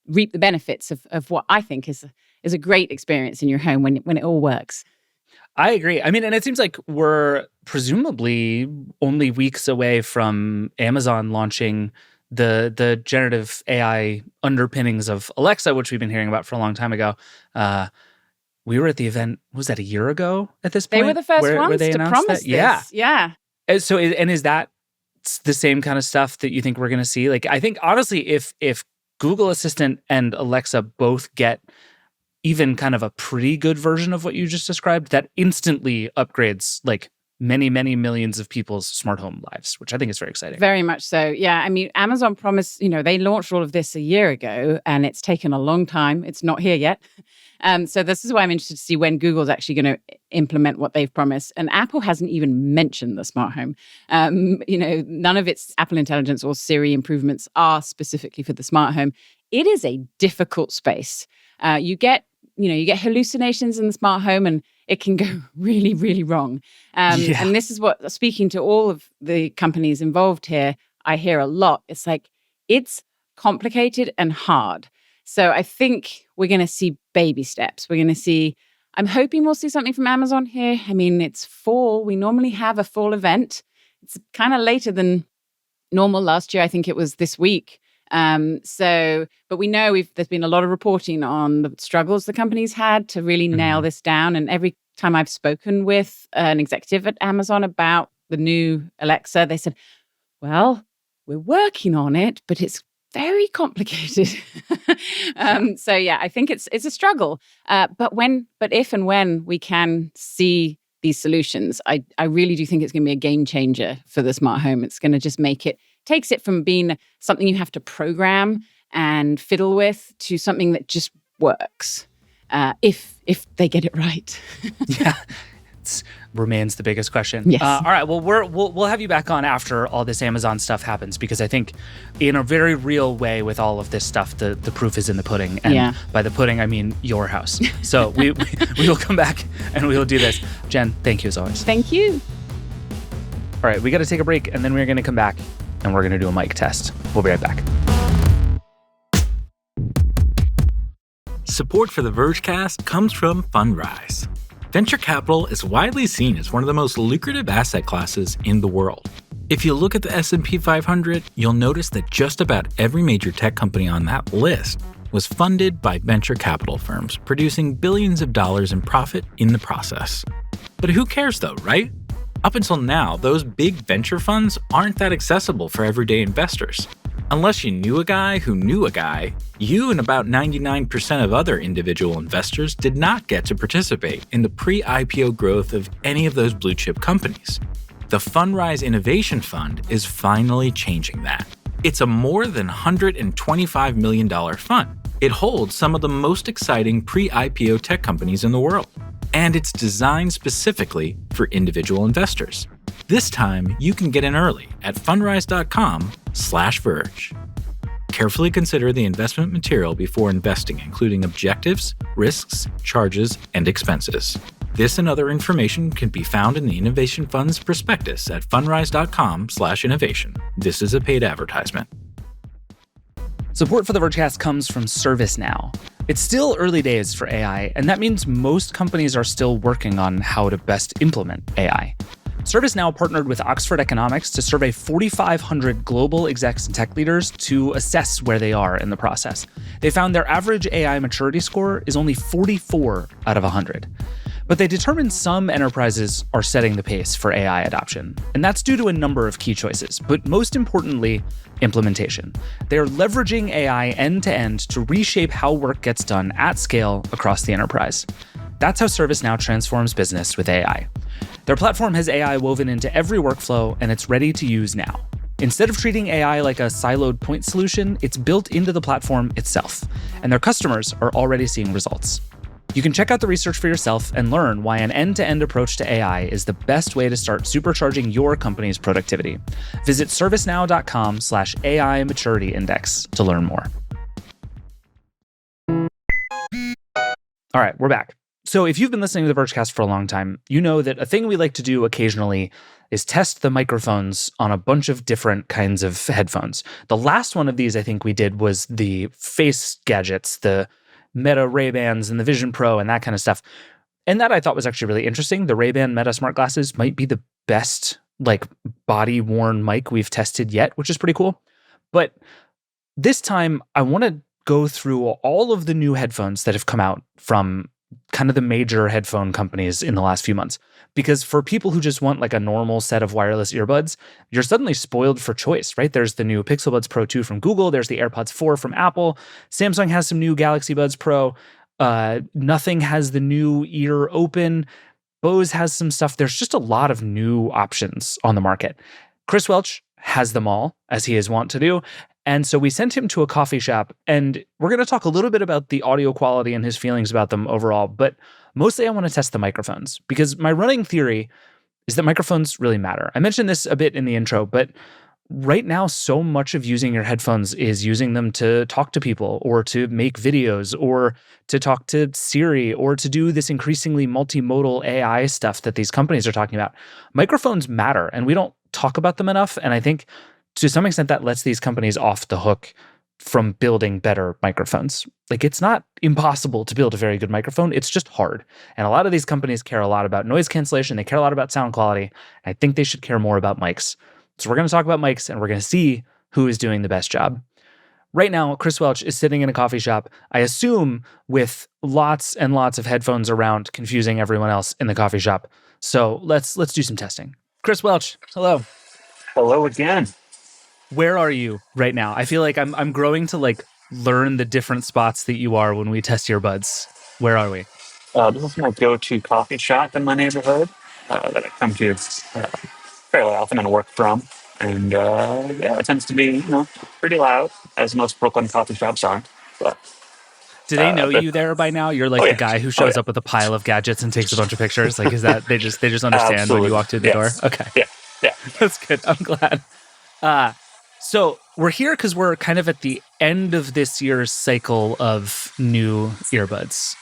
B: reap the benefits of what I think is a great experience in your home when it all works.
A: I agree. I mean, and it seems like we're presumably only weeks away from Amazon launching the generative AI underpinnings of Alexa, which we've been hearing about for a long time ago. We were at the event, was that a year ago at this point?
B: They were the first ones
A: where they
B: to
A: announced
B: promise
A: that?
B: this. Yeah.
A: So, is that the same kind of stuff that you think we're going to see? Like, I think, honestly, if Google Assistant and Alexa both get even kind of a pretty good version of what you just described, that instantly upgrades, like, many, many millions of people's smart home lives, which I think is very exciting.
B: Very much so. Yeah. I mean, Amazon promised, they launched all of this a year ago, and it's taken a long time. It's not here yet. So this is why I'm interested to see when Google's actually going to implement what they've promised. And Apple hasn't even mentioned the smart home. None of its Apple Intelligence or Siri improvements are specifically for the smart home. It is a difficult space. You get hallucinations in the smart home, and it can go really, really wrong. And this is what, speaking to all of the companies involved here, I hear a lot. It's like, it's complicated and hard. So I think we're going to see baby steps. I'm hoping we'll see something from Amazon here. I mean, it's fall. We normally have a fall event. It's kind of later than normal. Last year, I think it was this week. But we know there's been a lot of reporting on the struggles the company's had to really nail this down. And every time I've spoken with an executive at Amazon about the new Alexa, they said, well, we're working on it, but it's very complicated. So yeah, I think it's a struggle. But if and when we can see these solutions, I really do think it's going to be a game changer for the smart home. It's going to just takes it from being something you have to program and fiddle with to something that just works, if they get it right.
A: Yeah. remains the biggest question.
B: Yes.
A: All right. Well, we'll have you back on after all this Amazon stuff happens, because I think in a very real way with all of this stuff, the proof is in the pudding. And by the pudding, I mean your house. So we will come back and we will do this. Jen, thank you as always.
B: Thank you.
A: All right. We got to take a break, and then we're going to come back and we're going to do a mic test. We'll be right back.
C: Support for the Vergecast comes from Fundrise. Venture capital is widely seen as one of the most lucrative asset classes in the world. If you look at the S&P 500, you'll notice that just about every major tech company on that list was funded by venture capital firms, producing billions of dollars in profit in the process. But who cares though, right? Up until now, those big venture funds aren't that accessible for everyday investors. Unless you knew a guy who knew a guy, you and about 99% of other individual investors did not get to participate in the pre-IPO growth of any of those blue chip companies. The Fundrise Innovation Fund is finally changing that. It's a more than $125 million fund. It holds some of the most exciting pre-IPO tech companies in the world. And it's designed specifically for individual investors. This time, you can get in early at fundrise.com/Verge. Carefully consider the investment material before investing, including objectives, risks, charges, and expenses. This and other information can be found in the Innovation Fund's prospectus at fundrise.com/innovation. This is a paid advertisement.
A: Support for the Vergecast comes from ServiceNow. It's still early days for AI, and that means most companies are still working on how to best implement AI. ServiceNow partnered with Oxford Economics to survey 4,500 global execs and tech leaders to assess where they are in the process. They found their average AI maturity score is only 44 out of 100. But they determined some enterprises are setting the pace for AI adoption, and that's due to a number of key choices, but most importantly, implementation. They're leveraging AI end-to-end to reshape how work gets done at scale across the enterprise. That's how ServiceNow transforms business with AI. Their platform has AI woven into every workflow, and it's ready to use now. Instead of treating AI like a siloed point solution, it's built into the platform itself, and their customers are already seeing results. You can check out the research for yourself and learn why an end-to-end approach to AI is the best way to start supercharging your company's productivity. Visit servicenow.com/AI maturity index to learn more. All right, we're back. So if you've been listening to the Vergecast for a long time, you know that a thing we like to do occasionally is test the microphones on a bunch of different kinds of headphones. The last one of these I think we did was the face gadgets, the Meta Ray-Bans and the Vision Pro and that kind of stuff. And that I thought was actually really interesting. The Ray-Ban Meta smart glasses might be the best body-worn mic we've tested yet, which is pretty cool. But this time I want to go through all of the new headphones that have come out from kind of the major headphone companies in the last few months. Because for people who just want a normal set of wireless earbuds, you're suddenly spoiled for choice, right? There's the new Pixel Buds Pro 2 from Google. There's the AirPods 4 from Apple. Samsung has some new Galaxy Buds Pro. Nothing has the new Ear Open. Bose has some stuff. There's just a lot of new options on the market. Chris Welch has them all, as he is wont to do. And so we sent him to a coffee shop, and we're going to talk a little bit about the audio quality and his feelings about them overall, but mostly I want to test the microphones, because my running theory is that microphones really matter. I mentioned this a bit in the intro, but right now, so much of using your headphones is using them to talk to people or to make videos or to talk to Siri or to do this increasingly multimodal AI stuff that these companies are talking about. Microphones matter, and we don't talk about them enough, and I think to some extent, that lets these companies off the hook from building better microphones. It's not impossible to build a very good microphone. It's just hard. And a lot of these companies care a lot about noise cancellation. They care a lot about sound quality. I think they should care more about mics. So we're going to talk about mics, and we're going to see who is doing the best job. Right now, Chris Welch is sitting in a coffee shop, I assume with lots and lots of headphones around, confusing everyone else in the coffee shop. So let's do some testing. Chris Welch, hello.
D: Hello again.
A: Where are you right now? I feel like I'm growing to learn the different spots that you are when we test earbuds. Where are we?
D: This is my go-to coffee shop in my neighborhood that I come to fairly often and work from. And it tends to be pretty loud, as most Brooklyn coffee shops are. But
A: Do they know you there by now? You're like
D: Oh,
A: the
D: yeah.
A: guy who shows
D: Oh, yeah.
A: up with a pile of gadgets and takes a bunch of pictures. Like, is that they just understand when you
D: Absolutely.
A: walk through the
D: Yes.
A: door? Okay,
D: Yeah.
A: that's good. I'm glad. So we're here because we're kind of at the end of this year's cycle of new earbuds.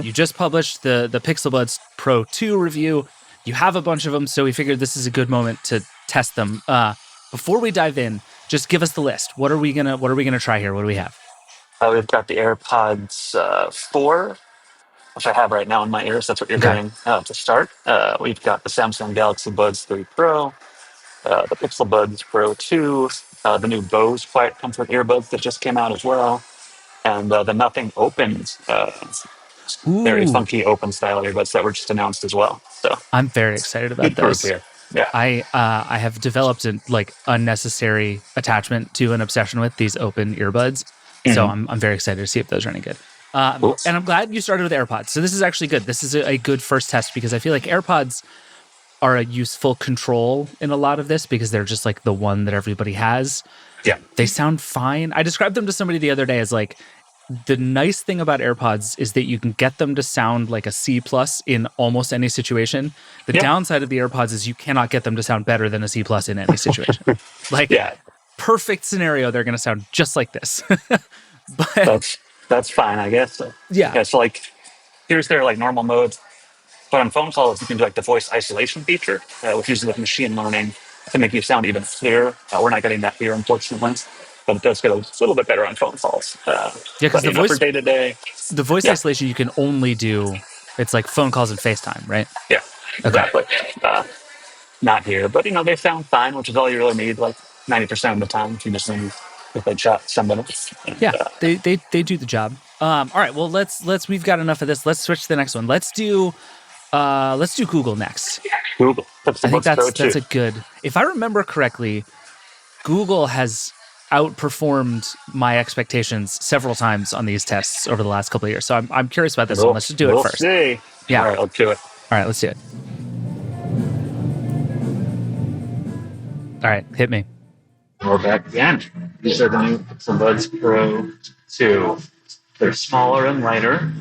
A: You just published the Pixel Buds Pro 2 review. You have a bunch of them, so we figured this is a good moment to test them. Before we dive in, just give us the list. What are we gonna try here? What do we have?
D: We've got the AirPods 4, which I have right now in my ears. That's what you're
A: Okay.
D: hearing to start. We've got the Samsung Galaxy Buds 3 Pro, the Pixel Buds Pro 2, the new Bose QuietComfort earbuds that just came out as well, and the Nothing Opens, very
A: Ooh,
D: funky open style earbuds that were just announced as well. So
A: I'm very excited about
D: good group
A: those.
D: here. Yeah.
A: I have developed an unnecessary attachment to an obsession with these open earbuds, so I'm very excited to see if those are any good.
D: Cool.
A: And I'm glad you started with AirPods. So this is actually good. This is a good first test because I feel like AirPods are a useful control in a lot of this because they're just like the one that everybody has.
D: Yeah.
A: They sound fine. I described them to somebody the other day as like, the nice thing about AirPods is that you can get them to sound like a C+ in almost any situation. The downside of the AirPods is you cannot get them to sound better than a C+ in any situation. Like, perfect scenario, they're going to sound just like this. But
D: that's fine, I guess.
A: yeah.
D: So like, here's their like normal modes. But on phone calls, you can do like the voice isolation feature, which uses like machine learning to make you sound even clearer. We're not getting that here, unfortunately, but it does get a little bit better on phone calls.
A: Because the voice
D: for day to day,
A: isolation you can only do. It's like phone calls and FaceTime, right?
D: Yeah, exactly. Not here, but they sound fine, which is all you really need. Like 90% of the time, if you just need if they chat somebody.
A: They do the job. All right, well we've got enough of this. Let's switch to the next one. Let's do Google next.
D: Google.
A: I think that's a good. If I remember correctly, Google has outperformed my expectations several times on these tests over the last couple of years. So I'm curious about this one. Let's just do it first.
D: See.
A: Yeah.
D: All right, let's do it.
A: All right, let's do it. All right, hit me.
D: We're back again. These are the new Pixel Buds Pro 2. They're smaller and lighter.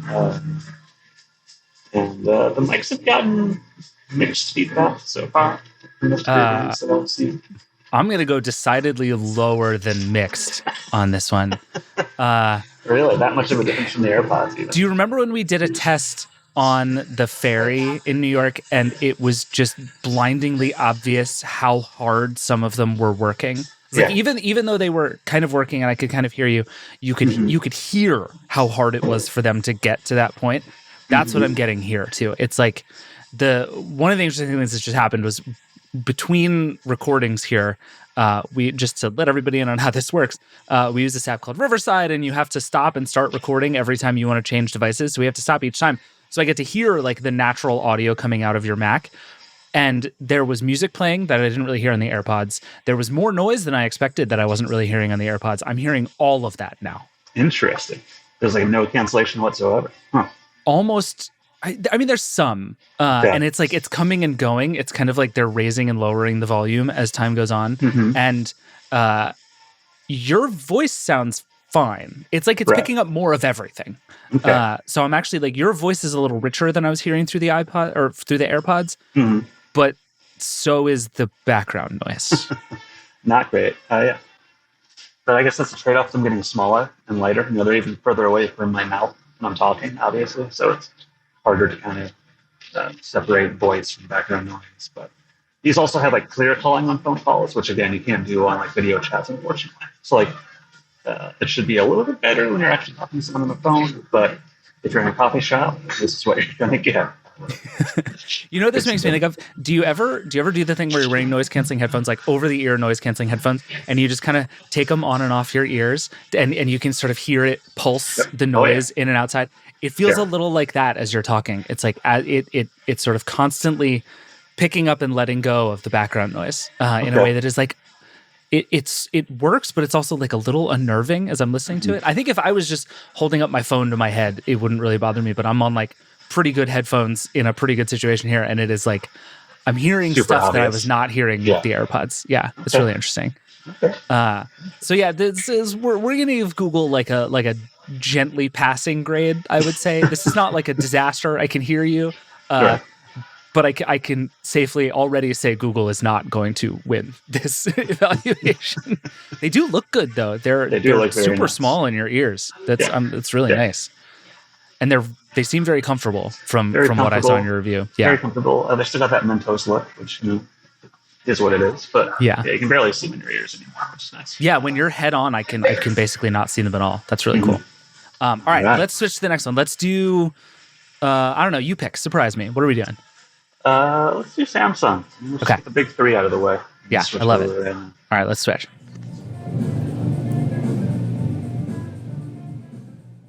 D: And the mics have gotten mixed feedback so far.
A: I'm going to go decidedly lower than mixed on this one.
D: Really? That much of a difference from the AirPods even?
A: Do you remember when we did a test on the ferry in New York and it was just blindingly obvious how hard some of them were working? Like even though they were kind of working and I could kind of hear you could hear how hard it was for them to get to that point. That's what I'm getting here too. It's like one of the interesting things that just happened was between recordings here, we just to let everybody in on how this works, we use this app called Riverside, and you have to stop and start recording every time you want to change devices. So we have to stop each time. So I get to hear like the natural audio coming out of your Mac. And there was music playing that I didn't really hear on the AirPods. There was more noise than I expected that I wasn't really hearing on the AirPods. I'm hearing all of that now.
D: Interesting. There's like no cancellation whatsoever. Huh.
A: Almost. I mean, there's some, and it's like it's coming and going. It's kind of like they're raising and lowering the volume as time goes on. And your voice sounds fine. It's like it's picking up more of everything. Okay. So I'm actually like your voice is a little richer than I was hearing through the iPod or through the AirPods. But so is the background noise.
D: Not great. Yeah. But I guess that's the trade-off. I'm getting smaller and lighter. They're even further away from my mouth when I'm talking, obviously. So it's harder to kind of separate voice from background noise. But these also have like clear calling on phone calls, which again you can't do on like video chats, unfortunately. So like it should be a little bit better when you're actually talking to someone on the phone. But if you're in a coffee shop, this is what you're going to get.
A: You know what this makes me think of? Do you ever do the thing where you're wearing noise canceling headphones, like over the ear noise canceling headphones, and you just kind of take them on and off your ears, and you can sort of hear it pulse the noise in and outside? It feels a little like that as you're talking. It's like it's sort of constantly picking up and letting go of the background noise in a way that is like it works, but it's also like a little unnerving as I'm listening to it. I think if I was just holding up my phone to my head, it wouldn't really bother me. But I'm on like pretty good headphones in a pretty good situation here, and it is like I'm hearing stuff that I was not hearing with the AirPods. Yeah, it's really interesting. So yeah, this is we're gonna give Google like a gently passing grade, I would say. This is not like a disaster. I can hear you.
D: Sure.
A: But I can safely already say Google is not going to win this evaluation. They do look good though. They're
D: look very
A: super
D: nice.
A: small in your ears. That's it's really
D: Yeah.
A: nice. And they seem very comfortable from
D: Very
A: what I saw
D: comfortable.
A: in your review.
D: Very
A: Yeah.
D: comfortable. They still got that Mentos look, which is what it is. But
A: Yeah.
D: you can barely see them in your ears anymore, which is nice.
A: Yeah, when you're head on, I can basically not see them at all. That's really cool. All right,
D: Right.
A: let's switch to the next one. Let's do I don't know, you pick. Surprise me. What are we doing?
D: Let's do Samsung. Let's
A: Okay.
D: get the big three out of the way.
A: Yeah,
D: Switch
A: I love
D: over
A: it.
D: and-
A: All right, let's switch.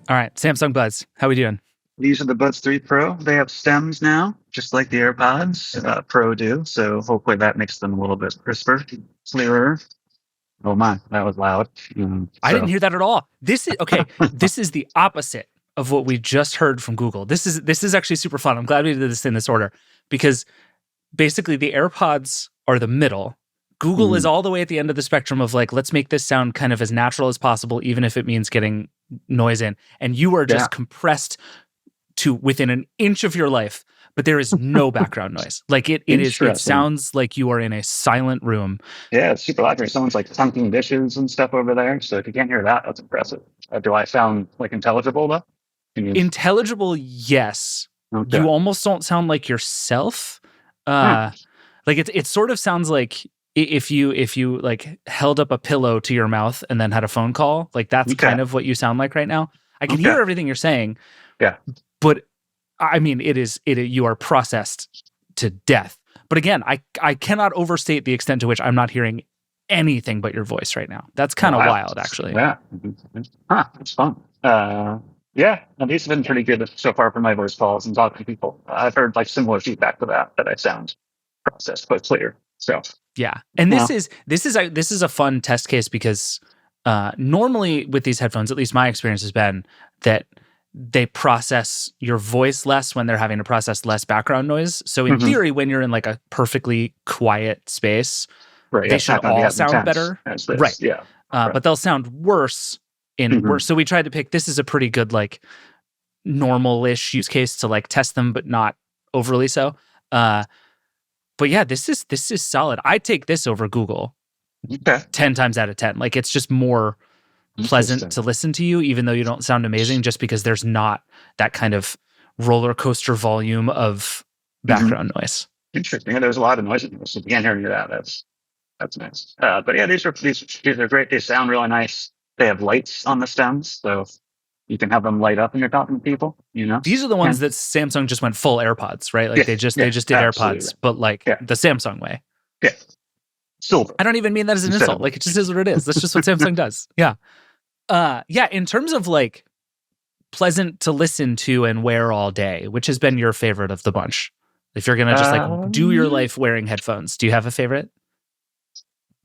A: All right, Samsung Buds. How we doing?
D: These are the Buds 3 Pro. They have stems now, just like the AirPods Pro do. So hopefully that makes them a little bit crisper, clearer. Oh my, that was loud.
A: I didn't hear that at all. This is okay. This is the opposite of what we just heard from Google. This is actually super fun. I'm glad we did this in this order because basically the AirPods are the middle. Google is all the way at the end of the spectrum of like, let's make this sound kind of as natural as possible, even if it means getting noise in. And you are just compressed to within an inch of your life, but there is no background noise. Like it sounds like you are in a silent room.
D: Yeah, it's super loud. Someone's like tunking dishes and stuff over there. So if you can't hear that, that's impressive. Do I sound like intelligible though?
A: Intelligible, yes.
D: Okay.
A: You almost don't sound like yourself. Like it sort of sounds like if you like held up a pillow to your mouth and then had a phone call, like that's kind of what you sound like right now. I can hear everything you're saying.
D: Yeah.
A: But I mean, you are processed to death. But again, I cannot overstate the extent to which I'm not hearing anything but your voice right now. That's kind of wild, actually.
D: Yeah. It's fun. Yeah, and these have been pretty good so far for my voice calls and talking to people. I've heard like similar feedback to that I sound processed but clear. So
A: yeah, and this is a fun test case because normally with these headphones, at least my experience has been that they process your voice less when they're having to process less background noise. So in theory, when you're in like a perfectly quiet space, they should all sound better. Right.
D: Yeah.
A: But they'll sound worse in worse. So we tried to pick, this is a pretty good like normal-ish use case to like test them, but not overly so. But yeah, this is solid. I take this over Google 10 times out of 10. Like it's just more pleasant to listen to you, even though you don't sound amazing, just because there's not that kind of roller coaster volume of background noise.
D: Interesting. Yeah, there's a lot of noise in this. If you can't hear any of that, that's nice. But yeah, these are great. They sound really nice. They have lights on the stems, so you can have them light up when you're talking to people.
A: These are the ones that Samsung just went full AirPods, right? Like they just did AirPods, but like the Samsung way.
D: Yeah. Silver.
A: I don't even mean that as an insult. Like it just is what it is. That's just what Samsung does. Yeah. Yeah. In terms of like pleasant to listen to and wear all day, which has been your favorite of the bunch? If you're gonna just like do your life wearing headphones, do you have a favorite?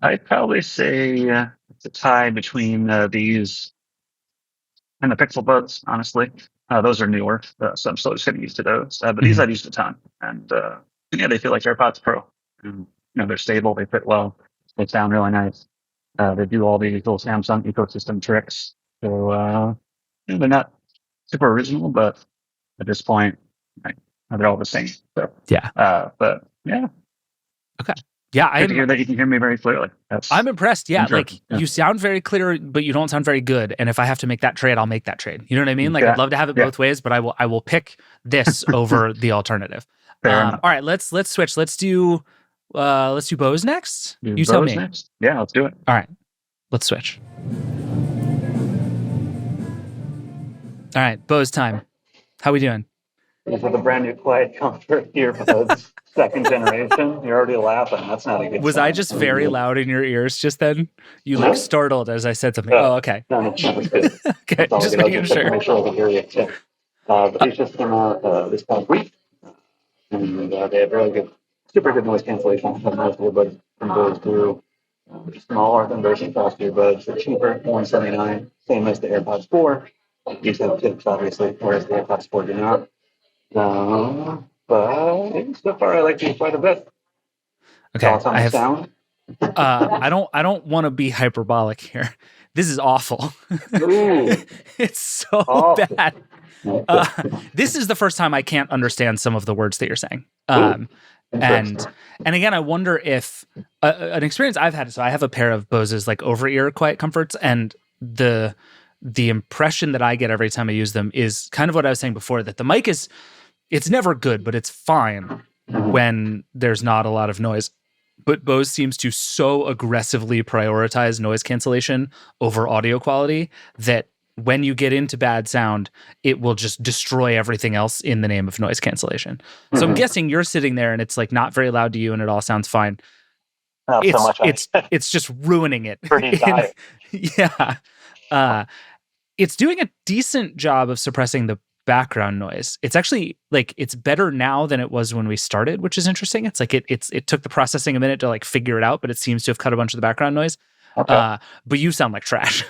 D: I'd probably say it's a tie between these and the Pixel Buds, honestly. Those are newer, so I'm still just getting used to those. But these I've used a ton. And yeah, they feel like AirPods Pro. They're stable, they fit well, they sound really nice. They do all these little Samsung ecosystem tricks. So they're not super original, but at this point, they're all the same. So,
A: yeah.
D: But yeah.
A: Okay. Yeah,
D: I hear that you can hear me very clearly.
A: I'm impressed. Yeah, like you sound very clear, but you don't sound very good. And if I have to make that trade, I'll make that trade. You know what I mean? Like I'd love to have it both ways, but I will pick this over the alternative. All right, let's switch. Let's do Bose next. You tell me.
D: Next? Yeah, let's do it.
A: All right, let's switch. All right, Bose time. How we doing?
D: These are the brand new QuietComfort earbuds, second generation. You're already laughing. That's not a good
A: Was
D: sign.
A: I just very loud in your ears just then? You look startled as I said something. Oh, okay.
D: No, that was good.
A: Okay, just making sure.
D: Make sure I can hear you. Yeah. But these just came out this past week. And they have really good, super good noise cancellation. Most earbuds from Bose through smaller than version cost earbuds. They're cheaper, $179, same as the AirPods 4. These have tips, obviously, whereas the AirPods 4 do not. But so far I like these quite a bit.
A: Okay,
D: Thoughts on the sound?
A: I don't want to be hyperbolic here. this is awful.
D: Ooh,
A: It's so
D: awful.
A: bad. This is the first time I can't understand some of the words that you're saying.
D: Ooh,
A: And
D: interesting.
A: again, I wonder if an experience I've had. So I have a pair of Bose's like over-ear QuietComforts, and the impression that I get every time I use them is kind of what I was saying before, that the mic it's never good, but it's fine when there's not a lot of noise. But Bose seems to so aggressively prioritize noise cancellation over audio quality that when you get into bad sound, it will just destroy everything else in the name of noise cancellation. So I'm guessing you're sitting there and it's like not very loud to you and it all sounds fine.
D: Not so much.
A: It's just ruining it.
D: Pretty dire.
A: Yeah. It's doing a decent job of suppressing the background noise. It's actually like it's better now than it was when we started, which is interesting. It's like it took the processing a minute to like figure it out, but it seems to have cut a bunch of the background noise.
D: Okay.
A: But you sound like trash.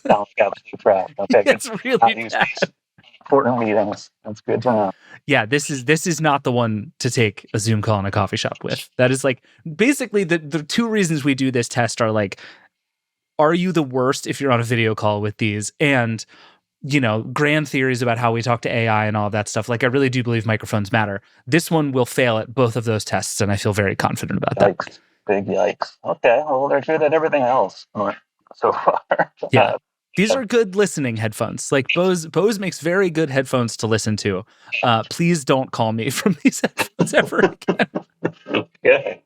D: Sounds absolutely trash. Okay.
A: It's really bad.
D: Important meetings. That's good to know.
A: Yeah, this is not the one to take a Zoom call in a coffee shop with. That is like basically the two reasons we do this test are like, are you the worst if you're on a video call with these? And, you know, grand theories about how we talk to AI and all of that stuff. Like, I really do believe microphones matter. This one will fail at both of those tests, and I feel very confident about that.
D: Yikes. Big yikes. Okay. Well, they're good at everything else so far.
A: Yeah. These are good listening headphones. Like Bose makes very good headphones to listen to. Please don't call me from these headphones ever again.
D: Okay.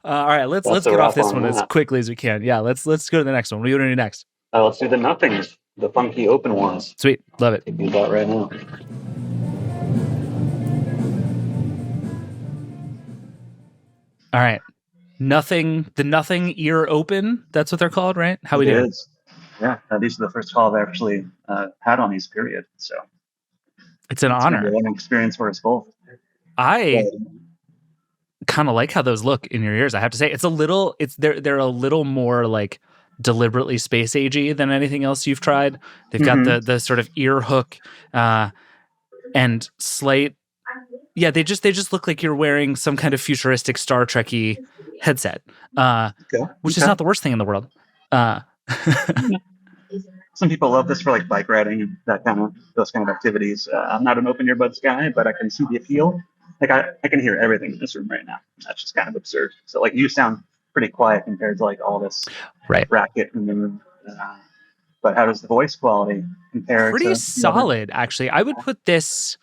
A: All right, let's get off this one as quickly as we can. Yeah, let's go to the next one. What are you going to do next?
D: Let's do the nothings, the funky open ones.
A: Sweet, love it.
D: Do that right now.
A: All right, the nothing ear open. That's what they're called, right? How we do?
D: It is. Yeah, these are the first call I've actually had on these. Period. So
A: it's an honor.
D: It's a learning experience for us both.
A: I kind of like how those look in your ears. I have to say, they're a little more like deliberately space agey than anything else you've tried. They've got the sort of ear hook and slight. Yeah, they just look like you're wearing some kind of futuristic Star Trek-y headset, which is not the worst thing in the world.
D: Some people love this for like bike riding and those kind of activities. I'm not an open earbuds guy, but I can see the appeal. Like I can hear everything in this room right now. That's just kind of absurd. So like you sound pretty quiet compared to like all this racket in the room. But how does the voice quality compare?
A: Pretty solid, actually. I would put this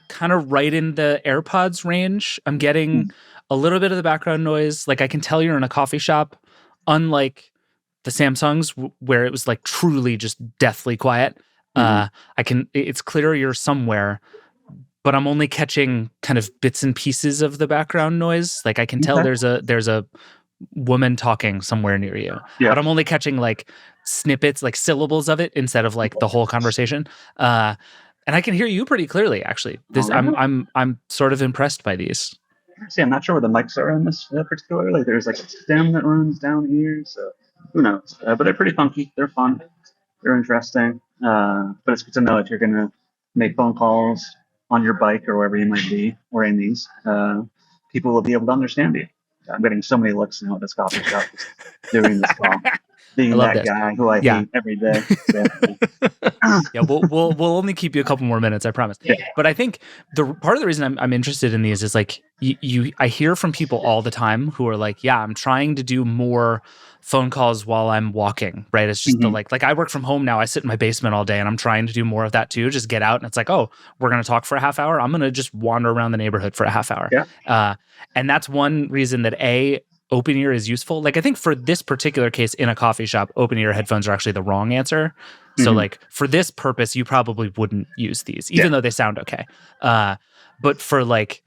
A: kind of right in the AirPods range. I'm getting a little bit of the background noise. Like I can tell you're in a coffee shop, unlike the Samsungs where it was like truly just deathly quiet. It's clear you're somewhere, but I'm only catching kind of bits and pieces of the background noise. Like I can tell there's a woman talking somewhere near you, but I'm only catching like snippets, like syllables of it instead of like the whole conversation. And I can hear you pretty clearly, actually. I'm sort of impressed by these.
D: See, I'm not sure where the mics are in this particular. Like, there's like a stem that runs down here, so who knows? But they're pretty funky. They're fun. They're interesting. But it's good to know if you're gonna make phone calls on your bike or wherever you might be wearing these. People will be able to understand you. I'm getting so many looks now at this coffee shop doing this call. Being that guy who I hate every day. So.
A: Yeah, we'll only keep you a couple more minutes, I promise. Yeah. But I think the part of the reason I'm interested in these is like I hear from people all the time who are like, yeah, I'm trying to do more phone calls while I'm walking, right? It's just the like I work from home now. I sit in my basement all day and I'm trying to do more of that too. Just get out and it's like, oh, we're going to talk for a half hour. I'm going to just wander around the neighborhood for a half hour. Yeah. And that's one reason that open ear is useful. Like I think for this particular case in a coffee shop, open ear headphones are actually the wrong answer. So like for this purpose, you probably wouldn't use these, even though they sound okay. But for like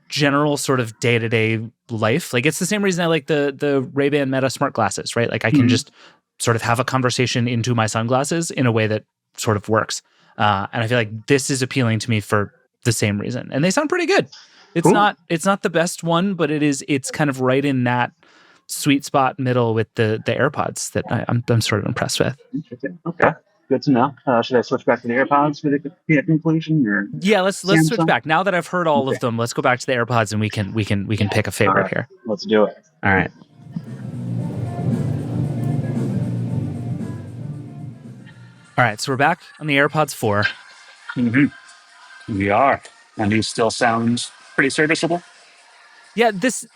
A: general sort of day-to-day life, like it's the same reason I like the Ray-Ban Meta smart glasses, right? Like I can just sort of have a conversation into my sunglasses in a way that sort of works. And I feel like this is appealing to me for the same reason. And they sound pretty good. It's not the best one, but it's kind of right in that sweet spot middle with the AirPods that I'm sort of impressed with.
D: Interesting. Okay. Good to know. Should I switch back to the AirPods for the conclusion, or
A: let's switch back. Now that I've heard all of them, let's go back to the AirPods and we can pick a favorite here.
D: Let's do it.
A: All right. All right, so we're back on the AirPods 4.
D: Mm-hmm. We are. And these still sound pretty serviceable.
A: Yeah, it's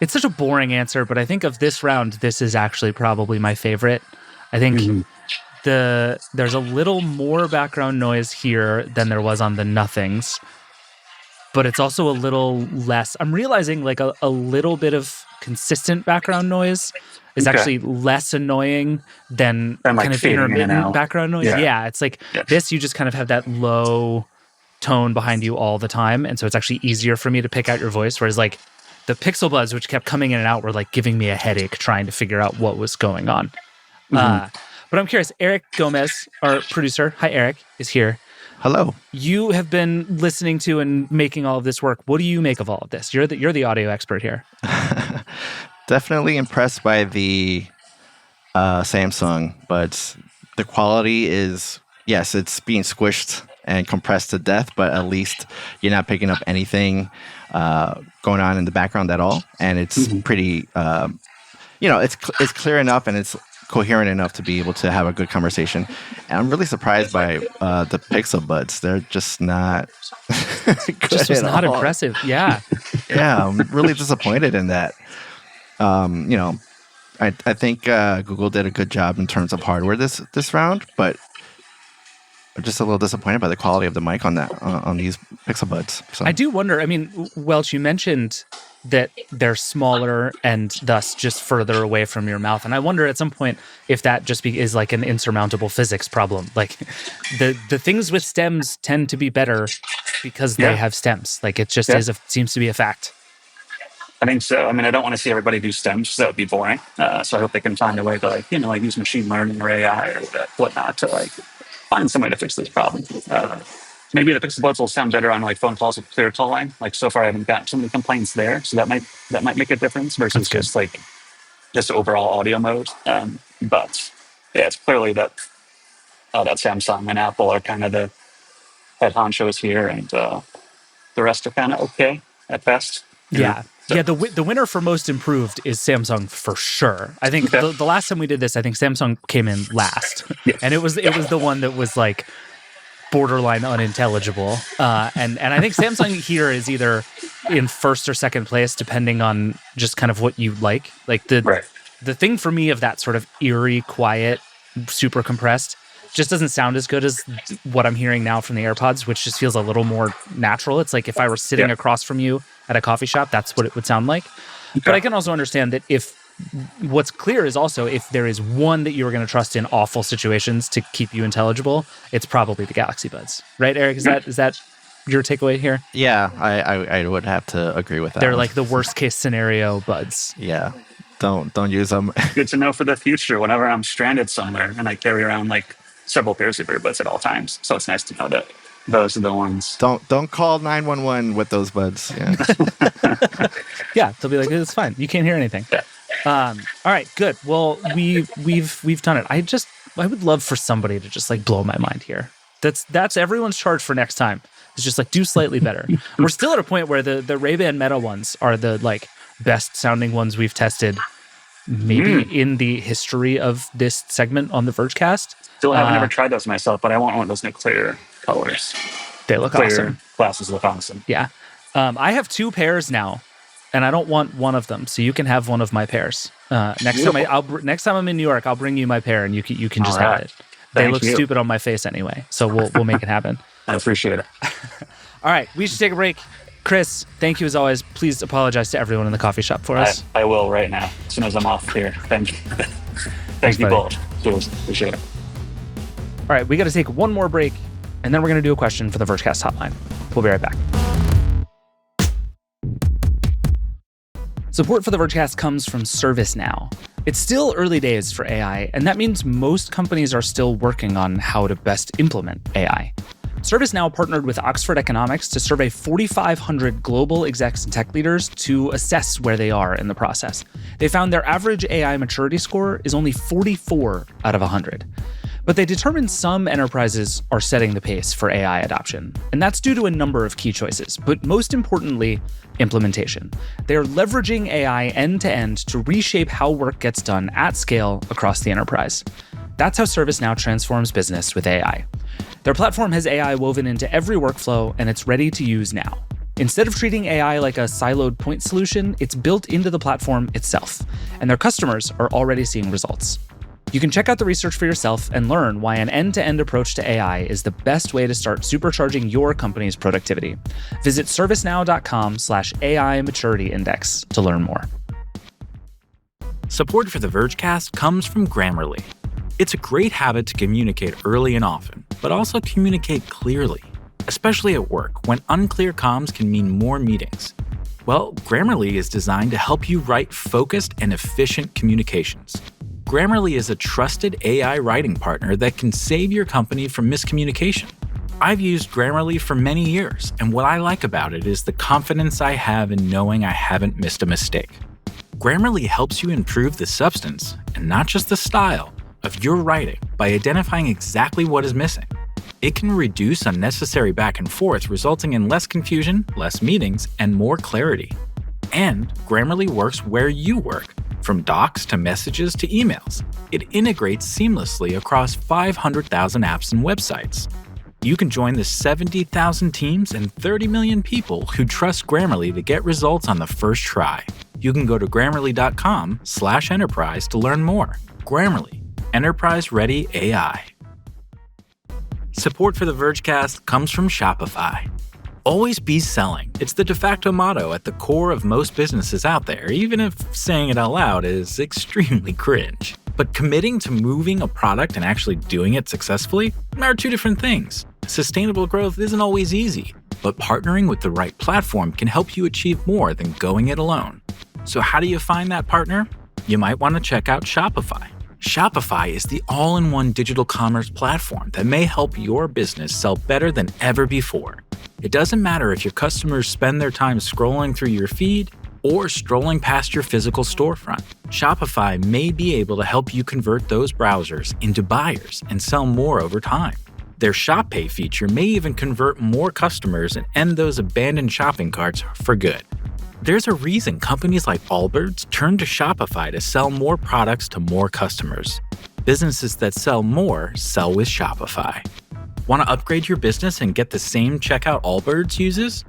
A: such a boring answer, but I think of this round, this is actually probably my favorite. I think there's a little more background noise here than there was on the Nothings, but it's also a little less. I'm realizing like a little bit of consistent background noise is actually less annoying than
D: like
A: kind of
D: fading in and
A: intermittent
D: out.
A: background noise. Yeah, it's like this, you just kind of have that low tone behind you all the time, and so it's actually easier for me to pick out your voice, whereas like the Pixel Buds, which kept coming in and out, were like giving me a headache trying to figure out what was going on. But I'm curious, Eric Gomez, our producer, hi Eric, is here.
E: Hello.
A: You have been listening to and making all of this work. What do you make of all of this? You're the audio expert here.
E: Definitely impressed by the Samsung, but the quality is, yes, it's being squished and compressed to death, but at least you're not picking up anything going on in the background at all. And it's pretty, it's clear enough and it's coherent enough to be able to have a good conversation. And I'm really surprised by the Pixel Buds. They're just not good
A: Just was not
E: all.
A: impressive. Yeah.
E: Yeah, I'm really disappointed in that. I think Google did a good job in terms of hardware this round, but I'm just a little disappointed by the quality of the mic on that on these Pixel Buds. So.
A: I do wonder. I mean, Welch, you mentioned that they're smaller and thus just further away from your mouth, and I wonder at some point if that just is like an insurmountable physics problem. Like the things with stems tend to be better because they have stems. Like it just seems to be a fact.
D: I think so. I mean, I don't want to see everybody do stems, so that would be boring. So I hope they can find a way to use machine learning or AI or whatnot to find some way to fix this problem. Maybe the Pixel Buds will sound better on phone calls with clear call line. Like so far, I haven't gotten so many complaints there, so that might make a difference versus just overall audio mode. But yeah, it's clearly that Samsung and Apple are kind of the head honchos here, and the rest are kind of okay at best.
A: Yeah. So. Yeah, the winner for most improved is Samsung for sure. I think the last time we did this, I think Samsung came in last, and it was the one that was like borderline unintelligible. And I think Samsung here is either in first or second place, depending on just kind of what you like. Like the thing for me of that sort of eerie, quiet, super compressed just doesn't sound as good as what I'm hearing now from the AirPods, which just feels a little more natural. It's like if I were sitting across from you at a coffee shop, that's what it would sound like. Okay. But I can also understand that if what's clear is also if there is one that you are going to trust in awful situations to keep you intelligible, it's probably the Galaxy Buds. Right, Eric? Is that your takeaway here?
E: Yeah, I would have to agree with that.
A: They're like the worst case scenario buds.
E: Yeah. Don't use them.
D: Good to know for the future whenever I'm stranded somewhere and I carry around several pairs of earbuds at all times. So it's nice to know that those are the ones.
E: Don't call 911 with those buds. Yeah.
A: Yeah, they'll be like, it's fine. You can't hear anything.
D: Yeah.
A: All right, good. Well, we've done it. I would love for somebody to just blow my mind here. That's everyone's charge for next time. It's just do slightly better. We're still at a point where the Ray-Ban Meta ones are the best sounding ones we've tested maybe in the history of this segment on the Vergecast.
D: Still haven't ever tried those myself, but I want one of those new clear colors.
A: They look awesome.
D: Glasses look awesome.
A: Yeah. I have two pairs now, and I don't want one of them, so you can have one of my pairs. Next time I'm in New York, I'll bring you my pair, and you can just have it. They look stupid on my face anyway, so we'll make it happen.
D: I appreciate it.
A: All right, we should take a break. Chris, thank you as always. Please apologize to everyone in the coffee shop for us.
D: I will right now, as soon as I'm off here. Thank you. Thank you both. Cheers. Appreciate it.
A: All right, we got to take one more break, and then we're going to do a question for the Vergecast hotline. We'll be right back. Support for the Vergecast comes from ServiceNow. It's still early days for AI, and that means most companies are still working on how to best implement AI. ServiceNow partnered with Oxford Economics to survey 4,500 global execs and tech leaders to assess where they are in the process. They found their average AI maturity score is only 44 out of 100. But they determined some enterprises are setting the pace for AI adoption, and that's due to a number of key choices, but most importantly, implementation. They're leveraging AI end-to-end to reshape how work gets done at scale across the enterprise. That's how ServiceNow transforms business with AI. Their platform has AI woven into every workflow, and it's ready to use now. Instead of treating AI like a siloed point solution, it's built into the platform itself, and their customers are already seeing results. You can check out the research for yourself and learn why an end-to-end approach to AI is the best way to start supercharging your company's productivity. Visit servicenow.com/AI Maturity Index to learn more.
C: Support for the Vergecast comes from Grammarly. It's a great habit to communicate early and often, but also communicate clearly, especially at work when unclear comms can mean more meetings. Well, Grammarly is designed to help you write focused and efficient communications. Grammarly is a trusted AI writing partner that can save your company from miscommunication. I've used Grammarly for many years, and what I like about it is the confidence I have in knowing I haven't missed a mistake. Grammarly helps you improve the substance, and not just the style, of your writing by identifying exactly what is missing. It can reduce unnecessary back and forth, resulting in less confusion, less meetings, and more clarity. And Grammarly works where you work, from docs to messages to emails. It integrates seamlessly across 500,000 apps and websites. You can join the 70,000 teams and 30 million people who trust Grammarly to get results on the first try. You can go to grammarly.com/enterprise to learn more. Grammarly, enterprise-ready AI. Support for the Vergecast comes from Shopify. Always be selling. It's the de facto motto at the core of most businesses out there, even if saying it out loud is extremely cringe. But committing to moving a product and actually doing it successfully are two different things. Sustainable growth isn't always easy, but partnering with the right platform can help you achieve more than going it alone. So how do you find that partner? You might want to check out Shopify. Shopify is the all-in-one digital commerce platform that may help your business sell better than ever before. It doesn't matter if your customers spend their time scrolling through your feed or strolling past your physical storefront. Shopify may be able to help you convert those browsers into buyers and sell more over time. Their Shop Pay feature may even convert more customers and end those abandoned shopping carts for good. There's a reason companies like Allbirds turn to Shopify to sell more products to more customers. Businesses that sell more sell with Shopify. Want to upgrade your business and get the same checkout Allbirds uses?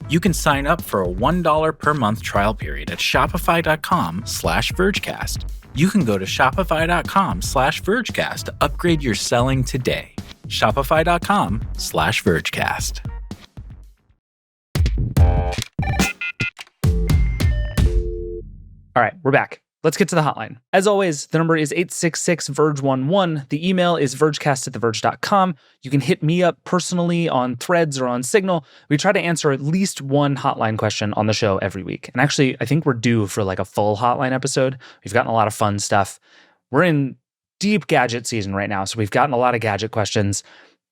C: You can sign up for a $1 per month trial period at shopify.com/Vergecast. You can go to shopify.com/Vergecast to upgrade your selling today. Shopify.com/Vergecast.
A: All right, we're back. Let's get to the hotline. As always, the number is 866-VERGE11. The email is vergecast@theverge.com. You can hit me up personally on Threads or on Signal. We try to answer at least one hotline question on the show every week. And actually, I think we're due for like a full hotline episode. We've gotten a lot of fun stuff. We're in deep gadget season right now, so we've gotten a lot of gadget questions.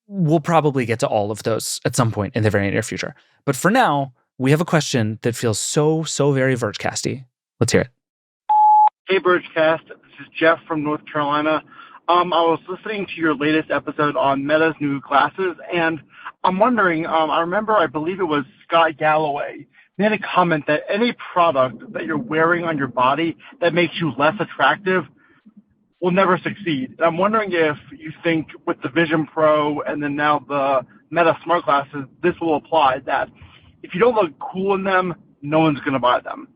A: We'll probably get to all of those at some point in the very near future. But for now, we have a question that feels so very Vergecasty. Let's hear it.
F: Hey, Vergecast. This is Jeff from North Carolina. I was listening to your latest episode on Meta's new glasses, and I'm wondering, I believe it was Scott Galloway, made a comment that any product that you're wearing on your body that makes you less attractive will never succeed. And I'm wondering if you think with the Vision Pro and then now the Meta smart glasses, this will apply, that if you don't look cool in them, no one's going to buy them.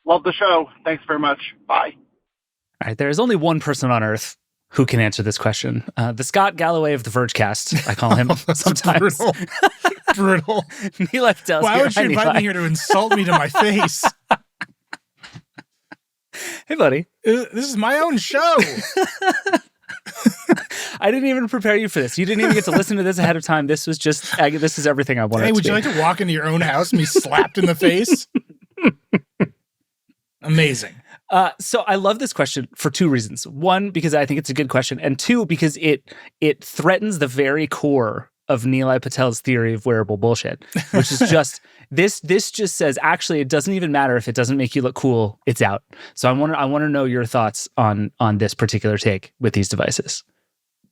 F: Love the show. Thanks very much. Bye.
A: All right, there is only one person on Earth who can answer this question. The Scott Galloway of the Vergecast, I call him sometimes.
G: Brutal.
A: Nilay Patel's
G: Why
A: here.
G: would you
A: Hi,
G: invite
A: Nilay.
G: me here to insult me to my face?
A: Hey, buddy.
G: This is my own show.
A: I didn't even prepare you for this. You didn't even get to listen to this ahead of time. This was just, this is everything I wanted
G: Hey,
A: to
G: would
A: be.
G: you like to walk into your own house and be slapped in the face? Amazing.
A: So I love this question for two reasons. One, because I think it's a good question. And two, because it threatens the very core of Nilay Patel's theory of wearable bullshit, which is just, this just says, actually, it doesn't even matter if it doesn't make you look cool, it's out. So I want to know your thoughts on this particular take with these devices.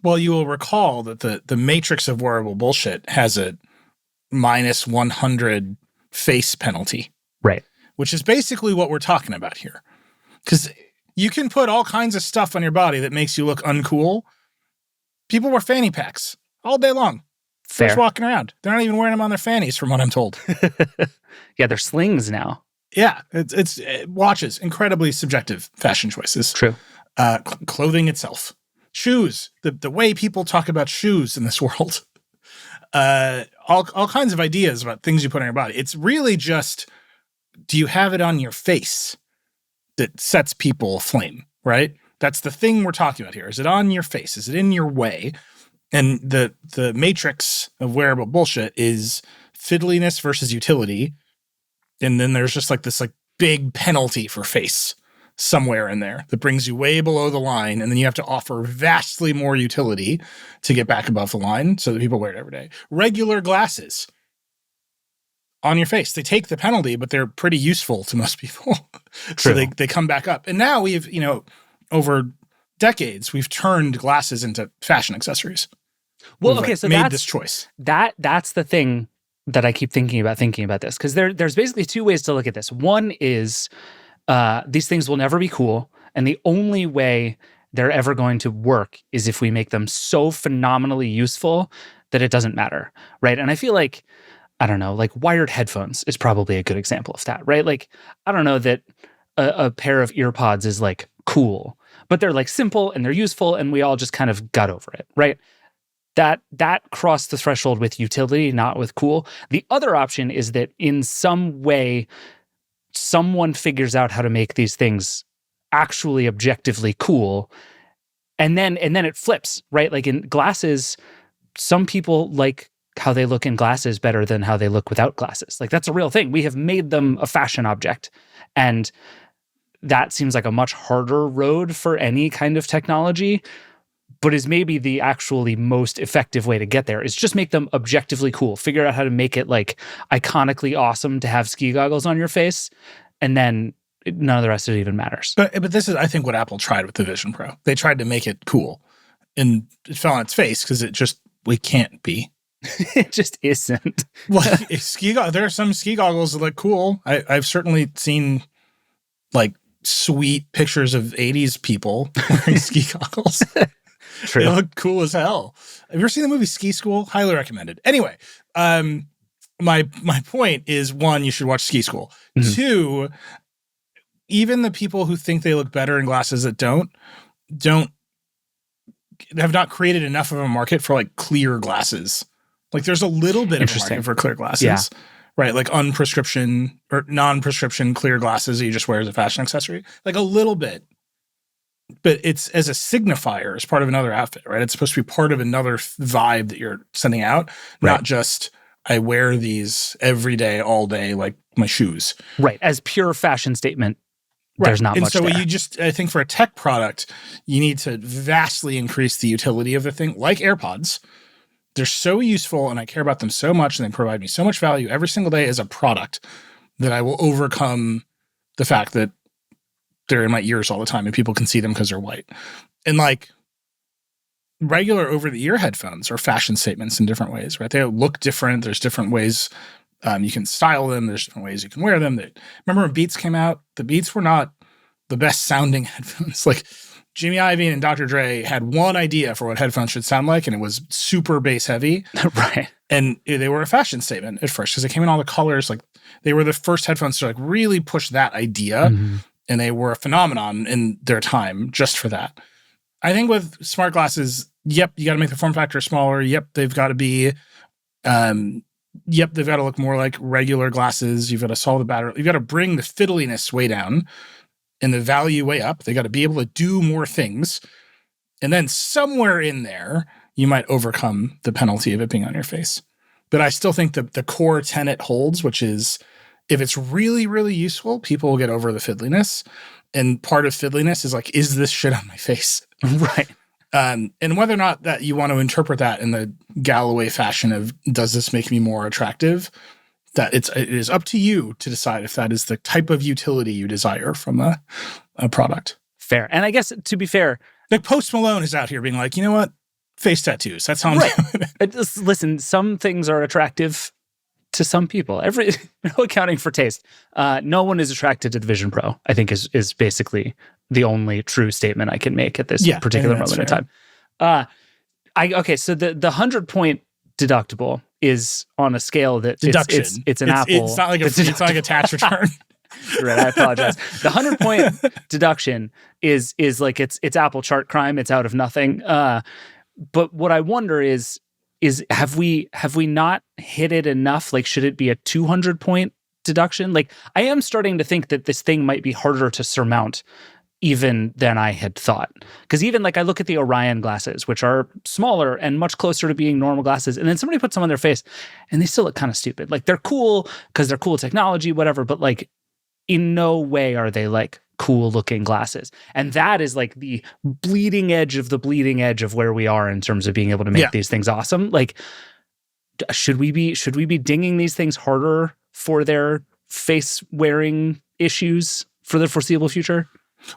G: Well, you will recall that the matrix of wearable bullshit has a minus 100 face penalty.
A: Right.
G: Which is basically what we're talking about here. Because you can put all kinds of stuff on your body that makes you look uncool, People wear fanny packs all day long. They're just walking around. They're not even wearing them on their fannies, from what I'm told.
A: Yeah, they're slings now.
G: Yeah, it's watches, incredibly subjective fashion choices.
A: True.
G: Clothing itself. Shoes, the way people talk about shoes in this world. All kinds of ideas about things you put on your body. It's really just, do you have it on your face that sets people aflame, right? That's the thing we're talking about here. Is it on your face? Is it in your way? And the matrix of wearable bullshit is fiddliness versus utility. And then there's just like this like big penalty for face somewhere in there that brings you way below the line. And then you have to offer vastly more utility to get back above the line so that people wear it every day. Regular glasses on your face. They take the penalty, but they're pretty useful to most people. So they come back up. And now we've, over decades, we've turned glasses into fashion accessories.
A: Well,
G: We've,
A: okay, so
G: made this choice.
A: That's the thing that I keep thinking about this, because there's basically two ways to look at this. One is these things will never be cool, and the only way they're ever going to work is if we make them so phenomenally useful that it doesn't matter, right? And I feel like, I don't know, like wired headphones is probably a good example of that, right? Like, I don't know that a pair of earpods is like cool, but they're like simple and they're useful, and we all just kind of got over it, right? That crossed the threshold with utility, not with cool. The other option is that in some way, someone figures out how to make these things actually objectively cool, and then it flips, right? Like in glasses, some people like how they look in glasses better than how they look without glasses. Like that's a real thing. We have made them a fashion object, and that seems like a much harder road for any kind of technology, but is maybe the actually most effective way to get there, is just make them objectively cool. Figure out how to make it like iconically awesome to have ski goggles on your face, and then none of the rest of it even matters.
G: But this is, I think, what Apple tried with the Vision Pro. They tried to make it cool, and it fell on its face because we can't be.
A: It just isn't.
G: Well, there are some ski goggles that look cool. I've certainly seen like sweet pictures of 80s people wearing ski goggles.
A: True.
G: They look cool as hell. Have you ever seen the movie Ski School? Highly recommended. Anyway, my point is, one, you should watch Ski School. Mm-hmm. Two, even the people who think they look better in glasses that don't have not created enough of a market for like clear glasses. Like there's a little bit of a market for clear glasses, right? Like unprescription or non-prescription clear glasses that you just wear as a fashion accessory, like a little bit. But it's as a signifier, as part of another outfit, right? It's supposed to be part of another vibe that you're sending out, not just I wear these every day, all day, like my shoes.
A: Right. As pure fashion statement, there's not much there.
G: And so I think for a tech product, you need to vastly increase the utility of the thing, like AirPods. They're so useful, and I care about them so much, and they provide me so much value every single day as a product that I will overcome the fact that they're in my ears all the time and people can see them because they're white. And like regular over-the-ear headphones are fashion statements in different ways, right? They look different. There's different ways you can style them. There's different ways you can wear them. Remember when Beats came out? The Beats were not the best sounding headphones. Like Jimmy Iovine and Dr. Dre had one idea for what headphones should sound like, and it was super bass heavy.
A: Right.
G: And they were a fashion statement at first because they came in all the colors. Like they were the first headphones to like really push that idea. Mm-hmm. And they were a phenomenon in their time just for that. I think with smart glasses, yep, you got to make the form factor smaller. Yep, they've got to be, they've got to look more like regular glasses. You've got to solve the battery. You've got to bring the fiddliness way down and the value way up. They got to be able to do more things. And then somewhere in there, you might overcome the penalty of it being on your face. But I still think that the core tenet holds, which is, if it's really, really useful, people will get over the fiddliness. And part of fiddliness is like, is this shit on my face?
A: Right.
G: And whether or not that you want to interpret that in the Galloway fashion of, does this make me more attractive? That it is up to you to decide if that is the type of utility you desire from a product.
A: Fair. And I guess, to be fair,
G: like Post Malone is out here being like, you know what? Face tattoos. That's how I'm doing it.
A: Listen, some things are attractive to some people. No accounting for taste. No one is attracted to the Vision Pro, I think is basically the only true statement I can make at this particular moment in time. Okay, so the 100-point deductible is on a scale that
G: Deduction.
A: It's an Apple.
G: It's not like a tax return.
A: Right, I apologize. The 100-point deduction is like it's Apple chart crime. It's out of nothing. But what I wonder is have we not hit it enough? Like, should it be a 200-point deduction? Like, I am starting to think that this thing might be harder to surmount even than I had thought. Because even like I look at the Orion glasses, which are smaller and much closer to being normal glasses, and then somebody puts them on their face and they still look kind of stupid. Like, they're cool because they're cool technology, whatever, but like in no way are they like cool looking glasses. And that is like the bleeding edge of the bleeding edge of where we are in terms of being able to make these things awesome. Like, should we be dinging these things harder for their face wearing issues for the foreseeable future?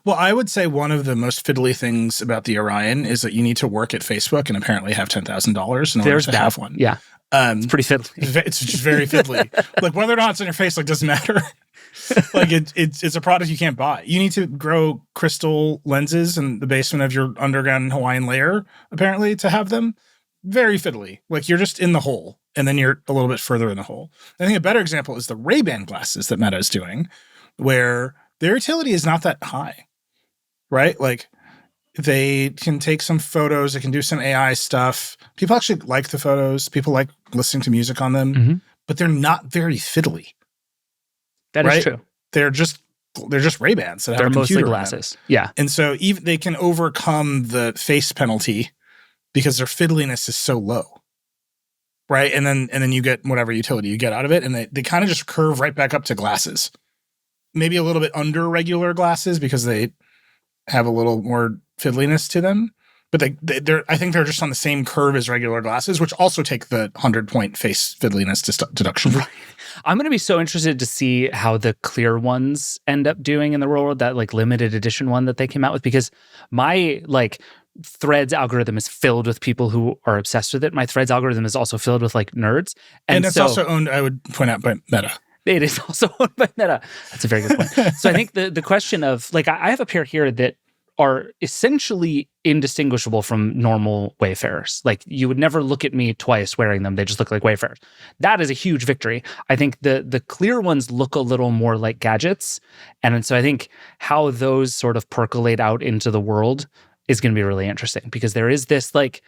G: Well, I would say one of the most fiddly things about the Orion is that you need to work at Facebook and apparently have $10,000 in order to have one.
A: Yeah. It's pretty fiddly.
G: It's just very fiddly. Like, whether or not it's on your face, like, doesn't matter. Like, it's a product you can't buy. You need to grow crystal lenses in the basement of your underground Hawaiian lair, apparently, to have them. Very fiddly. Like, you're just in the hole, and then you're a little bit further in the hole. I think a better example is the Ray-Ban glasses that Meta is doing, where their utility is not that high, right? Like, they can take some photos, they can do some AI stuff. People actually like the photos. People like listening to music on them, but they're not very fiddly.
A: That is true.
G: They're just Ray-Bans that
A: they're
G: have a
A: mostly
G: computer
A: glasses. Yeah.
G: And so even they can overcome the face penalty because their fiddliness is so low. Right. And then you get whatever utility you get out of it. And they kind of just curve right back up to glasses. Maybe a little bit under regular glasses because they have a little more fiddliness to them. But I think they're just on the same curve as regular glasses, which also take the 100-point face fiddliness deduction.
A: Right. I'm going to be so interested to see how the clear ones end up doing in the real world, that like limited edition one that they came out with, because my like Threads algorithm is filled with people who are obsessed with it. My Threads algorithm is also filled with like nerds.
G: And it's also owned, I would point out, by Meta.
A: It is also owned by Meta. That's a very good point. So I think the question of like, I have a pair here that are essentially indistinguishable from normal Wayfarers. Like, you would never look at me twice wearing them. They just look like Wayfarers. That is a huge victory. I think the clear ones look a little more like gadgets. And so I think how those sort of percolate out into the world is going to be really interesting, because there is this like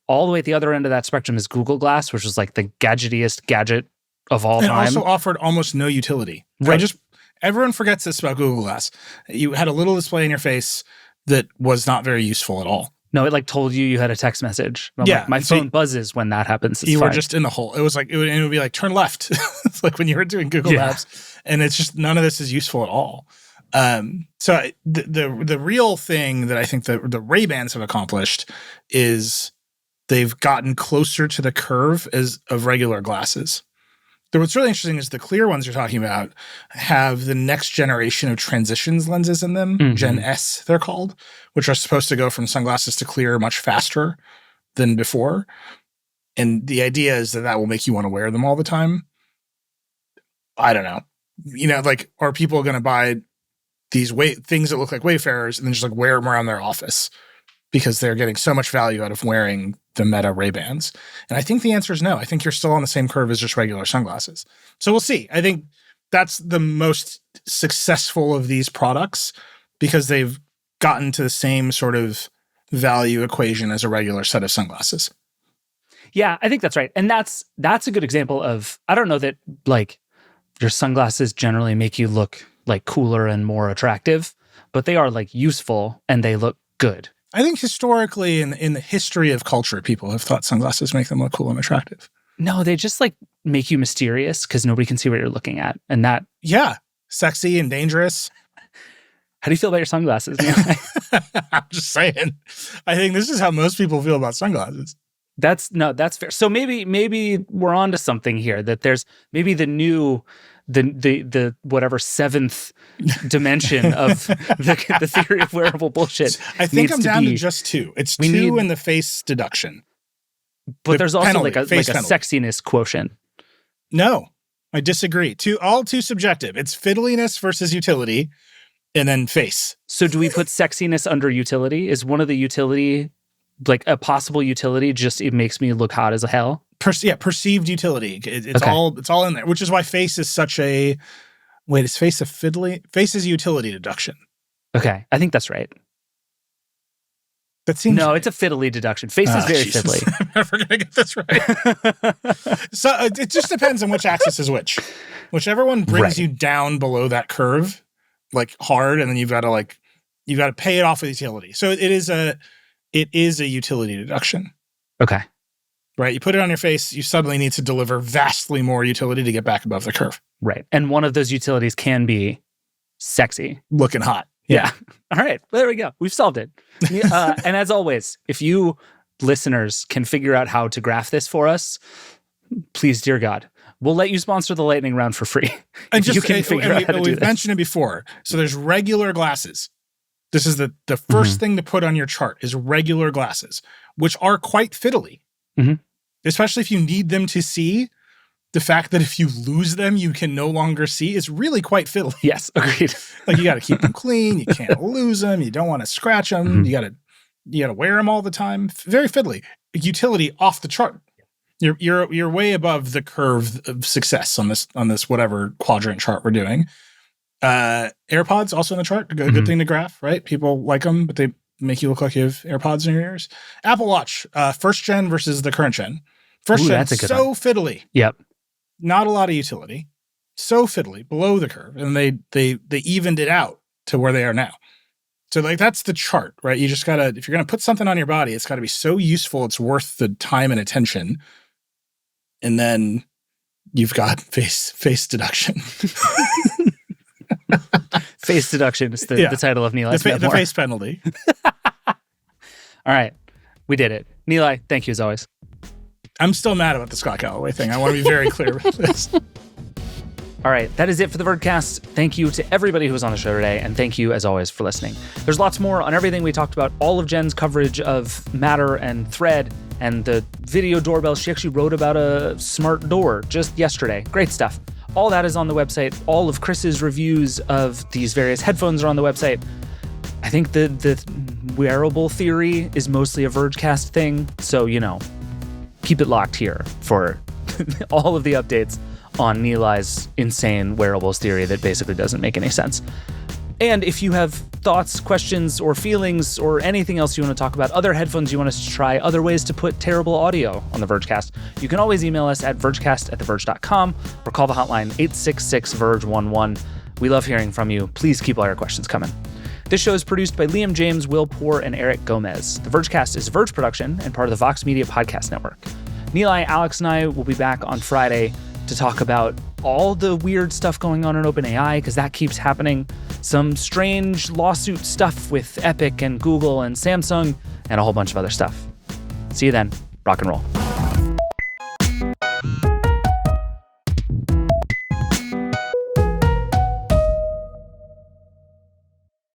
A: all the way at the other end of that spectrum is Google Glass, which is like the gadgetiest gadget of all time.
G: And also offered almost no utility.
A: Right.
G: Everyone forgets this about Google Glass. You had a little display in your face that was not very useful at all.
A: No, it like told you had a text message. Like, my phone buzzes when that happens.
G: You were just in the hole. It was like, it would be like, turn left. It's like when you were doing Google Maps, and it's just, none of this is useful at all. So the real thing that I think the Ray-Bans have accomplished is they've gotten closer to the curve of regular glasses. What's really interesting is the clear ones you're talking about have the next generation of transitions lenses in them, Gen S they're called, which are supposed to go from sunglasses to clear much faster than before. And the idea is that will make you want to wear them all the time. I don't know. You know, like, are people going to buy these things that look like Wayfarers and then just like wear them around their office because they're getting so much value out of wearing the Meta Ray-Bans? And I think the answer is no. I think you're still on the same curve as just regular sunglasses. So we'll see. I think that's the most successful of these products because they've gotten to the same sort of value equation as a regular set of sunglasses.
A: Yeah, I think that's right. And that's a good example of, I don't know that like your sunglasses generally make you look like cooler and more attractive, but they are like useful and they look good.
G: I think historically in the history of culture, people have thought sunglasses make them look cool and attractive.
A: No, they just like make you mysterious because nobody can see what you're looking at. And that...
G: Yeah, sexy and dangerous.
A: How do you feel about your sunglasses, Neil?
G: I'm just saying. I think this is how most people feel about sunglasses.
A: That's fair. So maybe we're onto something here, that there's maybe the new... the whatever seventh dimension of the theory of wearable bullshit.
G: I think I'm down to just two. It's two in the face deduction.
A: But there's also like a sexiness quotient.
G: No, I disagree. All too subjective. It's fiddliness versus utility, and then face.
A: So do we put sexiness under utility? Is one of the utility like a possible utility, just it makes me look hot as hell.
G: Perceived utility. It's all in there, which is why face is such a wait. Is face a fiddly? Face is utility deduction.
A: Okay, I think that's right.
G: That seems
A: it's a fiddly deduction. Face is very fiddly.
G: I'm never gonna get this right. So it just depends on which axis is which. Whichever one brings you down below that curve, like hard, and then you've got to pay it off with utility. So it is a utility deduction.
A: Okay.
G: Right. You put it on your face, you suddenly need to deliver vastly more utility to get back above the curve.
A: Right. And one of those utilities can be sexy.
G: Looking hot.
A: Yeah. All right. Well, there we go. We've solved it. And as always, if you listeners can figure out how to graph this for us, please, dear God, we'll let you sponsor the lightning round for free.
G: And just,
A: you can figure out how to do
G: we've
A: this.
G: mentioned it before. So there's regular glasses. This is the first thing to put on your chart is regular glasses, which are quite fiddly.
A: Mm-hmm.
G: Especially if you need them to see. The fact that if you lose them, you can no longer see is really quite fiddly.
A: Yes, agreed.
G: Like you got to keep them clean. You can't lose them. You don't want to scratch them.
A: Mm-hmm.
G: You got to wear them all the time. Very fiddly. Utility off the chart. You're way above the curve of success on this whatever quadrant chart we're doing. AirPods also in the chart. Good thing to graph, right? People like them, but they make you look like you have AirPods in your ears. Apple Watch, first gen versus the current gen. First gen, so fiddly.
A: Yep.
G: Not a lot of utility. So fiddly, below the curve. And they evened it out to where they are now. So like that's the chart, right? You just gotta, if you're gonna put something on your body, it's gotta be so useful it's worth the time and attention. And then you've got face deduction.
A: Face deduction is the title of Nilai's memoir.
G: The face penalty.
A: All right. We did it. Nilai, thank you as always.
G: I'm still mad about the Scott Galloway thing. I want to be very clear about this.
A: All right, that is it for the Vergecast. Thank you to everybody who was on the show today, and thank you, as always, for listening. There's lots more on everything we talked about, all of Jen's coverage of Matter and Thread, and the video doorbell. She actually wrote about a smart door just yesterday. Great stuff. All that is on the website. All of Chris's reviews of these various headphones are on the website. I think the wearable theory is mostly a Vergecast thing, so, keep it locked here for all of the updates on Nilai's insane wearables theory that basically doesn't make any sense. And if you have thoughts, questions, or feelings, or anything else you want to talk about, other headphones you want us to try, other ways to put terrible audio on the Vergecast, you can always email us at vergecast@theverge.com or call the hotline 866-VERGE11. We love hearing from you. Please keep all your questions coming. This show is produced by Liam James, Will Poor, and Eric Gomez. The Vergecast is a Verge production and part of the Vox Media Podcast Network. Nilai, Alex, and I will be back on Friday to talk about all the weird stuff going on in OpenAI, because that keeps happening. Some strange lawsuit stuff with Epic and Google and Samsung, and a whole bunch of other stuff. See you then. Rock and roll.